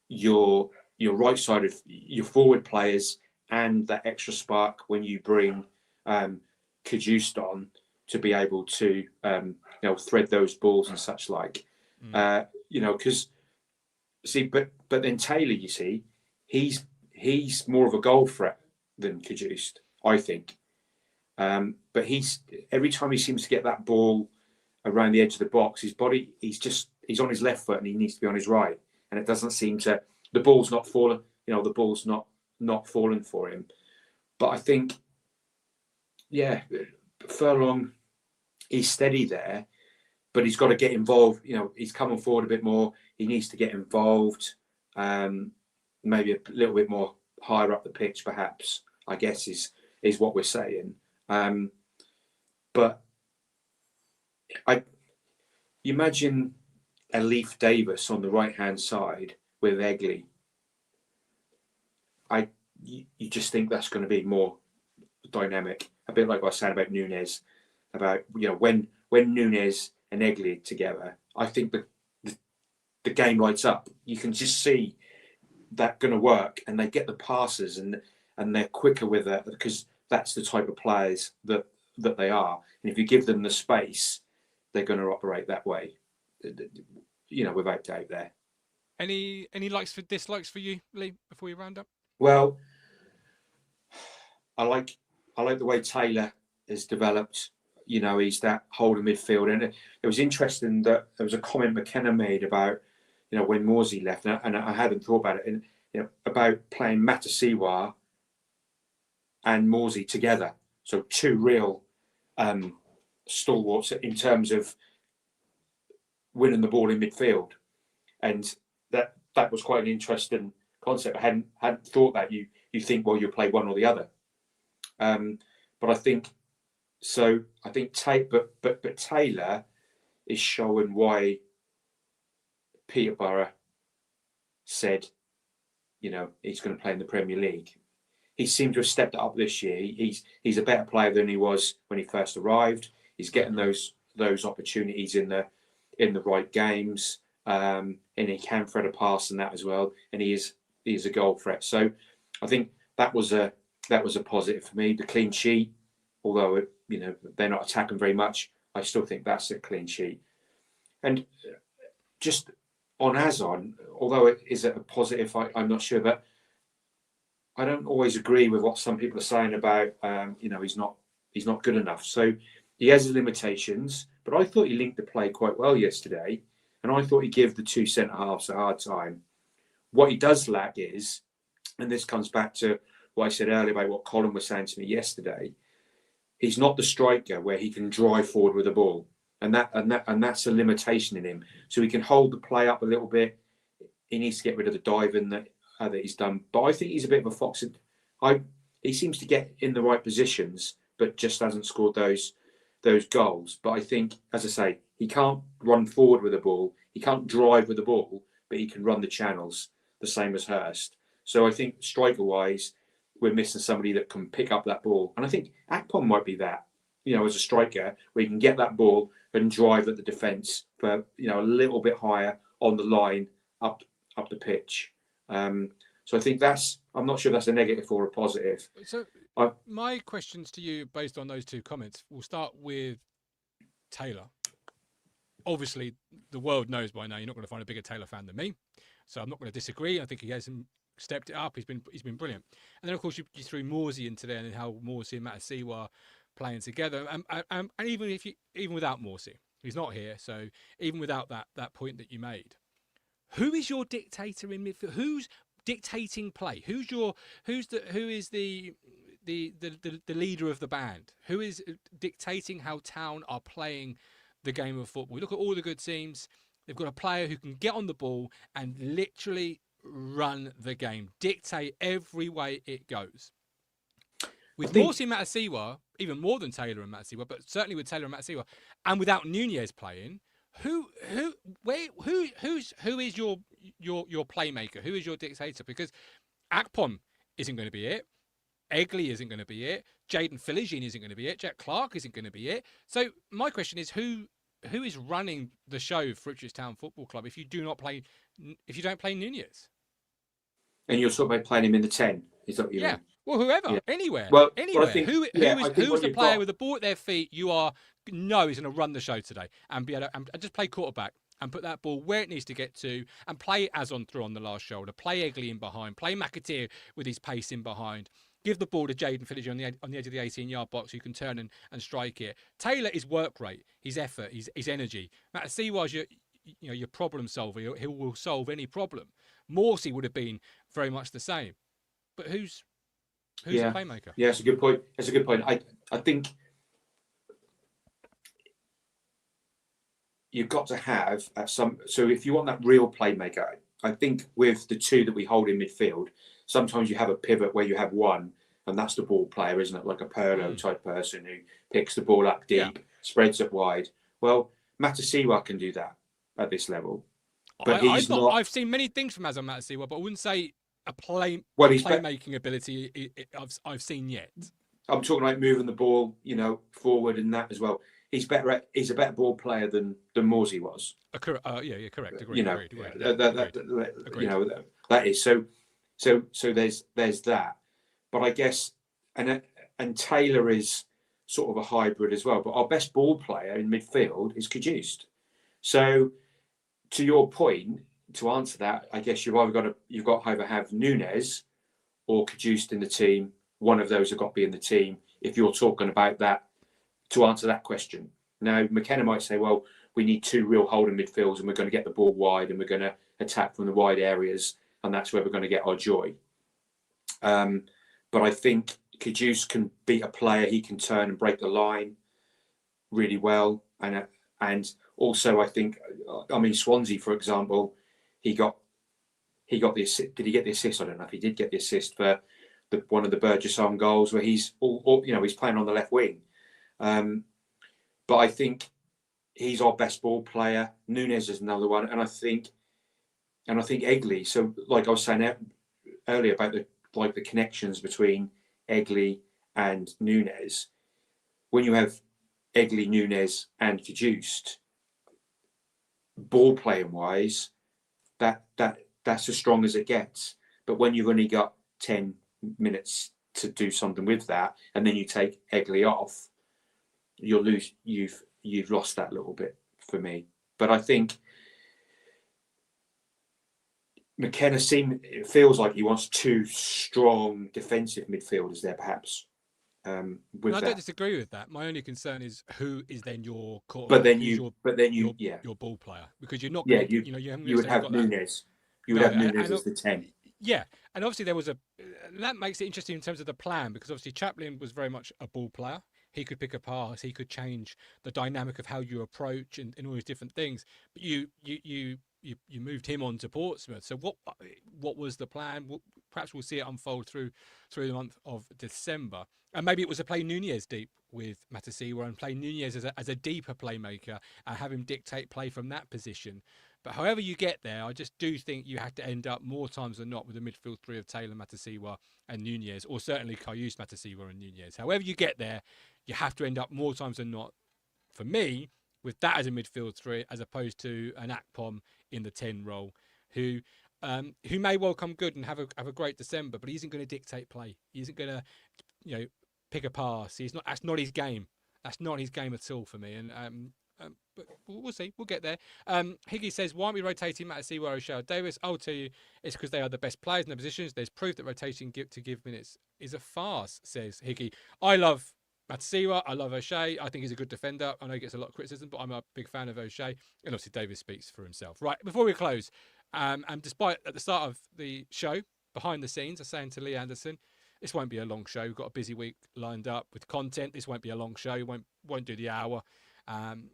Speaker 4: your right side of your forward players and that extra spark when you bring Cajuste on to be able to thread those balls and such like. Because but then Taylor, you see, he's more of a goal threat than Cajuste, I think. But every time he seems to get that ball around the edge of the box, his body, he's on his left foot and he needs to be on his right, and it doesn't seem to. The ball's not falling. The ball's not falling for him. But I think, Furlong, he's steady there, but he's got to get involved. He's coming forward a bit more. He needs to get involved, maybe a little bit more higher up the pitch, perhaps, I guess is what we're saying. But you imagine a Leif Davis on the right-hand side with Egley. You just think that's going to be more dynamic. A bit like what I said about Nunes, about when Nunes and Egley are together, I think the game lights up. You can just see that going to work, and they get the passes, and they're quicker with it because that's the type of players that they are. And if you give them the space, they're going to operate that way. Without doubt there.
Speaker 1: Any dislikes for you, Lee, before we round up?
Speaker 4: Well, I like the way Taylor has developed. He's that holding midfield, and it was interesting that there was a comment McKenna made about when Morsey left, and I hadn't thought about it, and about playing Matasiwa and Morsey together, so two real stalwarts in terms of winning the ball in midfield, and that was quite an interesting concept. I hadn't thought that. You think, well, you play one or the other, but I think so. I think but Taylor is showing why Peterborough said, he's going to play in the Premier League. He seemed to have stepped up this year. He's a better player than he was when he first arrived. He's getting those opportunities in the right games, and he can thread a pass and that as well. And he is a goal threat. So I think that was a positive for me. The clean sheet, although they're not attacking very much, I still think that's a clean sheet. And just on Azon, although it is a positive, I'm not sure, but I don't always agree with what some people are saying about he's not good enough. So he has his limitations, but I thought he linked the play quite well yesterday, and I thought he gave the two centre halves a hard time. What he does lack is and this comes back to what I said earlier about what Colin was saying to me yesterday. He's not the striker where he can drive forward with the ball, and that's a limitation in him. So he can hold the play up a little bit. He needs to get rid of the diving that he's done. But I think he's a bit of a fox. He seems to get in the right positions, but just hasn't scored those goals. But I think, as I say, he can't run forward with the ball. He can't drive with the ball, but he can run the channels the same as Hurst. So I think striker-wise, we're missing somebody that can pick up that ball. And I think Akpom might be that, as a striker, where he can get that ball and drive at the defence for, a little bit higher on the line up the pitch. So I think I'm not sure if that's a negative or a positive.
Speaker 1: So my questions to you based on those two comments, we'll start with Taylor. Obviously, the world knows by now you're not going to find a bigger Taylor fan than me. So I'm not going to disagree. I think he hasn't stepped it up. He's been brilliant. And then, of course, you threw Morsey into there and how Morsey and Matasiwa playing together. And even without Morsey, he's not here. So even without that point that you made, who is your dictator in midfield? Who's dictating play? Who is the leader of the band? Who is dictating how Town are playing the game of football? Look at all the good teams. They've got a player who can get on the ball and literally run the game, dictate every way it goes. With Morsey and Matasiwa, even more than Taylor and Matasiwa, but certainly with Taylor and Matasiwa, and without Nunez playing, who is your playmaker? Who is your dictator? Because Akpom isn't going to be it. Egley isn't going to be it. Jaden Philogene isn't going to be it. Jack Clark isn't going to be it. So my question is, who is running the show for Ipswich Town Football Club if you don't play Nunez?
Speaker 4: And you're sort of playing him in the 10. Is that what you mean?
Speaker 1: Well, whoever,
Speaker 4: yeah.
Speaker 1: Anywhere.
Speaker 4: Well,
Speaker 1: anywhere.
Speaker 4: I think,
Speaker 1: who's the player with the ball at their feet you know is going to run the show today and be able to, and just play quarterback and put that ball where it needs to get to and play Azon through on the last shoulder, play Egley in behind, play McAteer with his pace in behind, give the ball to Jaden Philogene on the edge of the 18-yard box who can turn and strike it. Taylor is work rate, his effort, his energy. Matasiwa's your problem solver. He will solve any problem. Morsey would have been very much the same. But who's the playmaker?
Speaker 4: Yeah, that's a good point. I think you've got to have so if you want that real playmaker, I think with the two that we hold in midfield, sometimes you have a pivot where you have one, and that's the ball player, isn't it? Like a Perlo type person who picks the ball up deep, spreads it wide. Well, Matasiwa can do that at this level. But
Speaker 1: I've seen many things from Azon Matasiwa, but I wouldn't say a playmaking ability I've seen yet.
Speaker 4: I'm talking about moving the ball, forward and that as well. He's a better ball player than Morsey was.
Speaker 1: Correct. Agreed.
Speaker 4: That is so. So there's that, but I guess and Taylor is sort of a hybrid as well. But our best ball player in midfield is Cajuste. So to your point, to answer that, I guess you've got to either have Nunez or Cajuste in the team. One of those have got to be in the team if you're talking about that. To answer that question, now McKenna might say, well, we need two real holding midfields and we're going to get the ball wide and we're going to attack from the wide areas and that's where we're going to get our joy. But I think Cajuste can beat a player. He can turn and break the line really well. And also I think, Swansea, for example, he got the assist. Did he get the assist? I don't know if he did get the assist for one of the Burgess own goals where he's he's playing on the left wing. But I think he's our best ball player. Nunez is another one, and I think Egley. So, like I was saying earlier about the connections between Egley and Nunez. When you have Egley, Nunez, and Cajuste, ball playing wise, that's as strong as it gets. But when you've only got 10 minutes to do something with that, and then you take Egley off, you've lost that little bit for me. But I think McKenna it feels like he wants two strong defensive midfielders there, perhaps.
Speaker 1: I don't disagree with that. My only concern is who is then your core. Your ball player, because you're not.
Speaker 4: You would have Nunez. You would have Nunez as the 10.
Speaker 1: Yeah, and obviously there was that makes it interesting in terms of the plan, because obviously Chaplin was very much a ball player. He could pick a pass, he could change the dynamic of how you approach and all these different things. But you moved him on to Portsmouth. So what was the plan? Perhaps we'll see it unfold through the month of December. And maybe it was to play Nunez deep with Matasiwa and play Nunez as a deeper playmaker and have him dictate play from that position. But however you get there, I just do think you have to end up more times than not with a midfield three of Taylor, Matasiwa and Nunez, or certainly Karius, Matasiwa and Nunez. However you get there, you have to end up more times than not, for me, with that as a midfield three, as opposed to an Akpom in the 10 role, who may well come good and have a great December, but he isn't going to dictate play. He isn't going to, pick a pass. That's not his game. That's not his game at all for me. And but we'll see. We'll get there. Higgy says, why aren't we rotating Matasiwa, O'Shea, Davis? I'll tell you, it's because they are the best players in the positions. There's proof that rotating to give minutes is a farce, says Higgy. I love Matasiwa. I love O'Shea. I think he's a good defender. I know he gets a lot of criticism, but I'm a big fan of O'Shea. And obviously Davis speaks for himself. Right, before we close, and despite at the start of the show, behind the scenes, I was saying to Lee Anderson, this won't be a long show. We've got a busy week lined up with content. This won't be a long show. Won't do the hour. And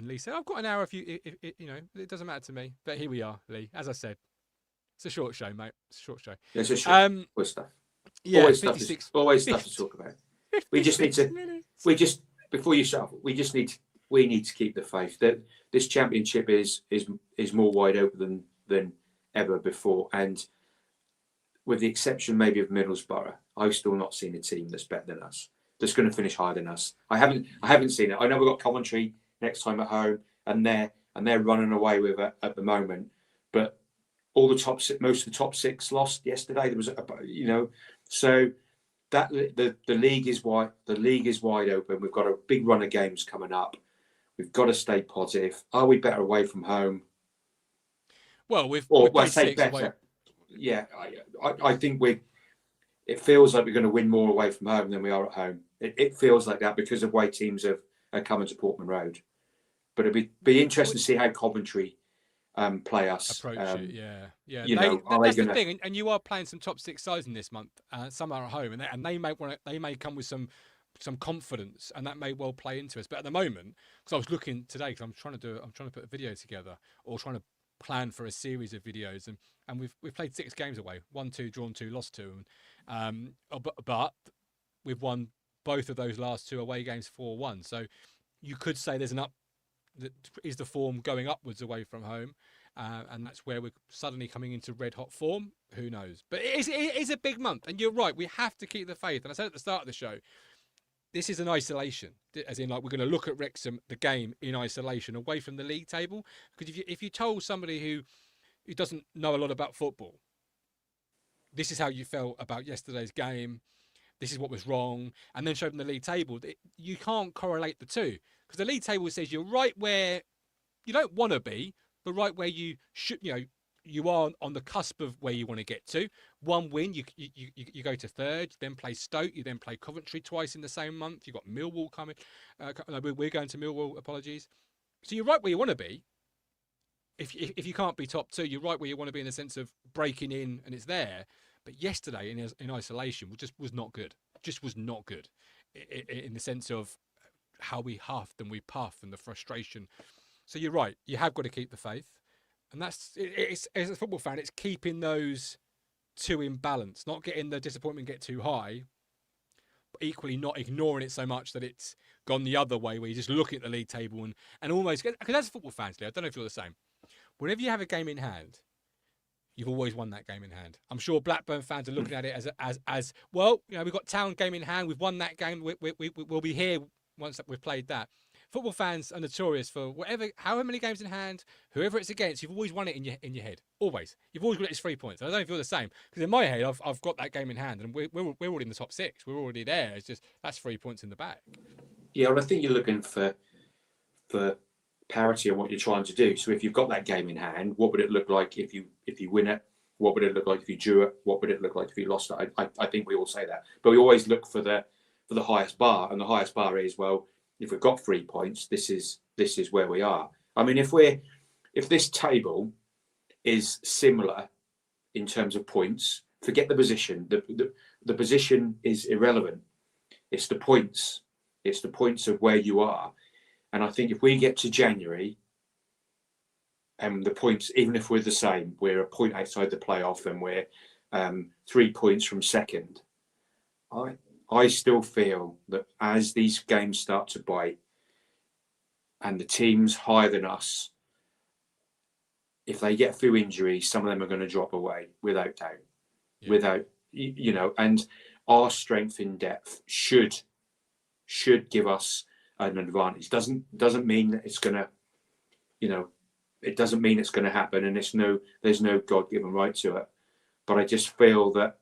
Speaker 1: Lee said, I've got an hour if it doesn't matter to me. But here we are, Lee. As I said, it's a short show, mate. It's a short show.
Speaker 4: Yeah, it's a short stuff.
Speaker 1: Yeah,
Speaker 4: always stuff to talk about. We just need to, before you start, we need to keep the faith that this championship is more wide open than ever before. And with the exception maybe of Middlesbrough, I've still not seen a team that's better than us, that's going to finish higher than us. I haven't seen it. I know we've got Coventry next time at home, and they're running away with it at the moment. But most of the top six lost yesterday. There was so that the league is wide. The league is wide open. We've got a big run of games coming up. We've got to stay positive. Are we better away from home?
Speaker 1: Well, we've played
Speaker 4: better. Away. Yeah, I think it feels like we're going to win more away from home than we are at home. It feels like that because of the way teams are coming to Portman Road. But it'd be interesting to see how Coventry play us.
Speaker 1: Approach it, yeah. That's the thing, and you are playing some top six sides in this month. Some are at home, and they may come with some confidence, and that may well play into us. But at the moment, because I was looking today, because I'm trying to put a video together, or trying to plan for a series of videos, and we've played 6 games away, 1-2, drawn 2, lost 2, but we've won both of those last 2 away games 4-1. So you could say there's is the form going upwards away from home, and that's where we're suddenly coming into red hot form. Who knows? But it is a big month, and you're right. We have to keep the faith. And I said at the start of the show, this is an isolation, as in like we're going to look at Wrexham, the game, in isolation, away from the league table. Because if you told somebody who doesn't know a lot about football, this is how you felt about yesterday's game, this is what was wrong, and then showed them the league table, you can't correlate the two. Because the league table says you're right where you don't want to be, but right where you should, you are on the cusp of where you want to get to. One win, you go to third, you then play Stoke, you then play Coventry twice in the same month. You've got Millwall coming. We're going to Millwall, apologies. So you're right where you want to be. If you can't be top 2, you're right where you want to be in the sense of breaking in and it's there. But yesterday in isolation was not good. Just was not good in the sense of how we huffed and we puffed and the frustration. So you're right. You have got to keep the faith. And it's as a football fan, it's keeping those two in balance, not getting the disappointment get too high, but equally not ignoring it so much that it's gone the other way, where you just look at the league table and almost get, because as football fans, Lee, I don't know if you're the same. Whenever you have a game in hand, you've always won that game in hand. I'm sure Blackburn fans are looking at it as well. We've got Town game in hand. We've won that game. We'll be here once we've played that. Football fans are notorious for however many games in hand, whoever it's against, you've always won it in your head. Always. You've always got it as 3 points. I don't know if you're the same. Because in my head, I've got that game in hand, and we're already in the top 6. We're already there. It's just that's 3 points in the bag.
Speaker 4: Yeah, well, I think you're looking for parity on what you're trying to do. So if you've got that game in hand, what would it look like if you win it? What would it look like if you drew it? What would it look like if you lost it? I think we all say that, but we always look for the highest bar, and the highest bar is, well, if we've got 3 points, this is where we are. I mean, if this table is similar in terms of points. Forget the position. The position is irrelevant. It's the points. It's the points of where you are. And I think if we get to January and the points, even if we're the same, we're a point outside the playoff and we're 3 points from second, I still feel that as these games start to bite and the teams higher than us, if they get a few injuries, some of them are going to drop away without doubt. Yeah. Without, you know, and our strength in depth should give us an advantage. Doesn't mean that it's going to, you know, it doesn't mean it's going to happen, and there's no God-given right to it. But I just feel that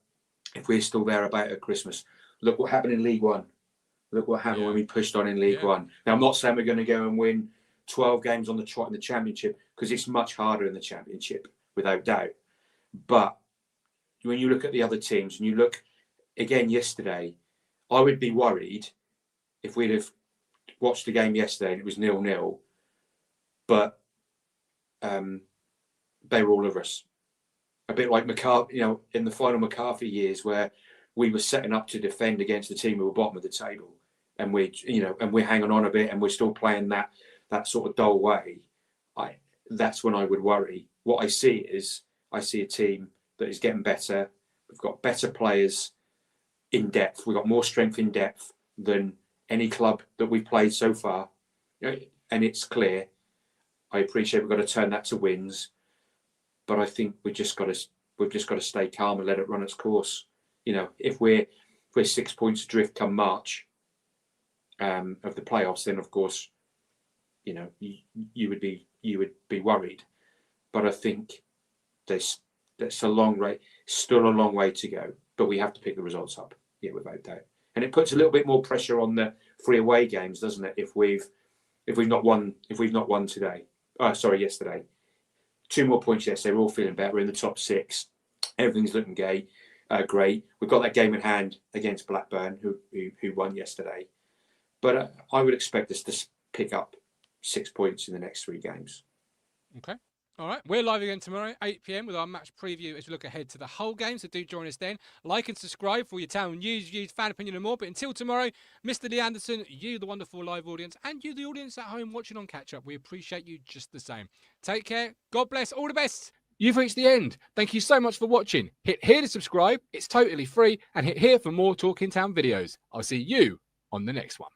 Speaker 4: if we're still there about at Christmas, look what happened in League One. Look what happened when we pushed on in League One. Now, I'm not saying we're going to go and win 12 games on the trot in the Championship, because it's much harder in the Championship, without doubt. But when you look at the other teams, and you look again yesterday, I would be worried if we'd have watched the game yesterday and it was 0-0, but they were all over us. A bit like McCarthy, you know, in the final McCarthy years, where we were setting up to defend against the team who were bottom of the table, and we're hanging on a bit, and we're still playing that sort of dull way. That's when I would worry. What I see a team that is getting better. We've got better players in depth. We've got more strength in depth than any club that we've played so far. You know, and it's clear. I appreciate we've got to turn that to wins, but I think we've just got to stay calm and let it run its course. You know, if we're 6 points adrift come March of the playoffs, then of course, you know, you would be worried. But I think that's a long way, still a long way to go. But we have to pick the results up, without doubt. And it puts a little bit more pressure on the 3 away games, doesn't it? If we've not won today. Yesterday. 2 more points yesterday. We're all feeling better. We're in the top 6. Everything's looking great. We've got that game in hand against Blackburn, who won yesterday. But I would expect us to pick up 6 points in the next 3 games.
Speaker 1: Okay. All right. We're live again tomorrow, 8 p.m, with our match preview as we look ahead to the whole game. So do join us then. Like and subscribe for your town news, views, fan opinion and more. But until tomorrow, Mr. Lee Anderson, you, the wonderful live audience, and you, the audience at home watching on Catch Up, we appreciate you just the same. Take care. God bless. All the best. You've reached the end. Thank you so much for watching. Hit here to subscribe. It's totally free. And hit here for more Talking Town videos. I'll see you on the next one.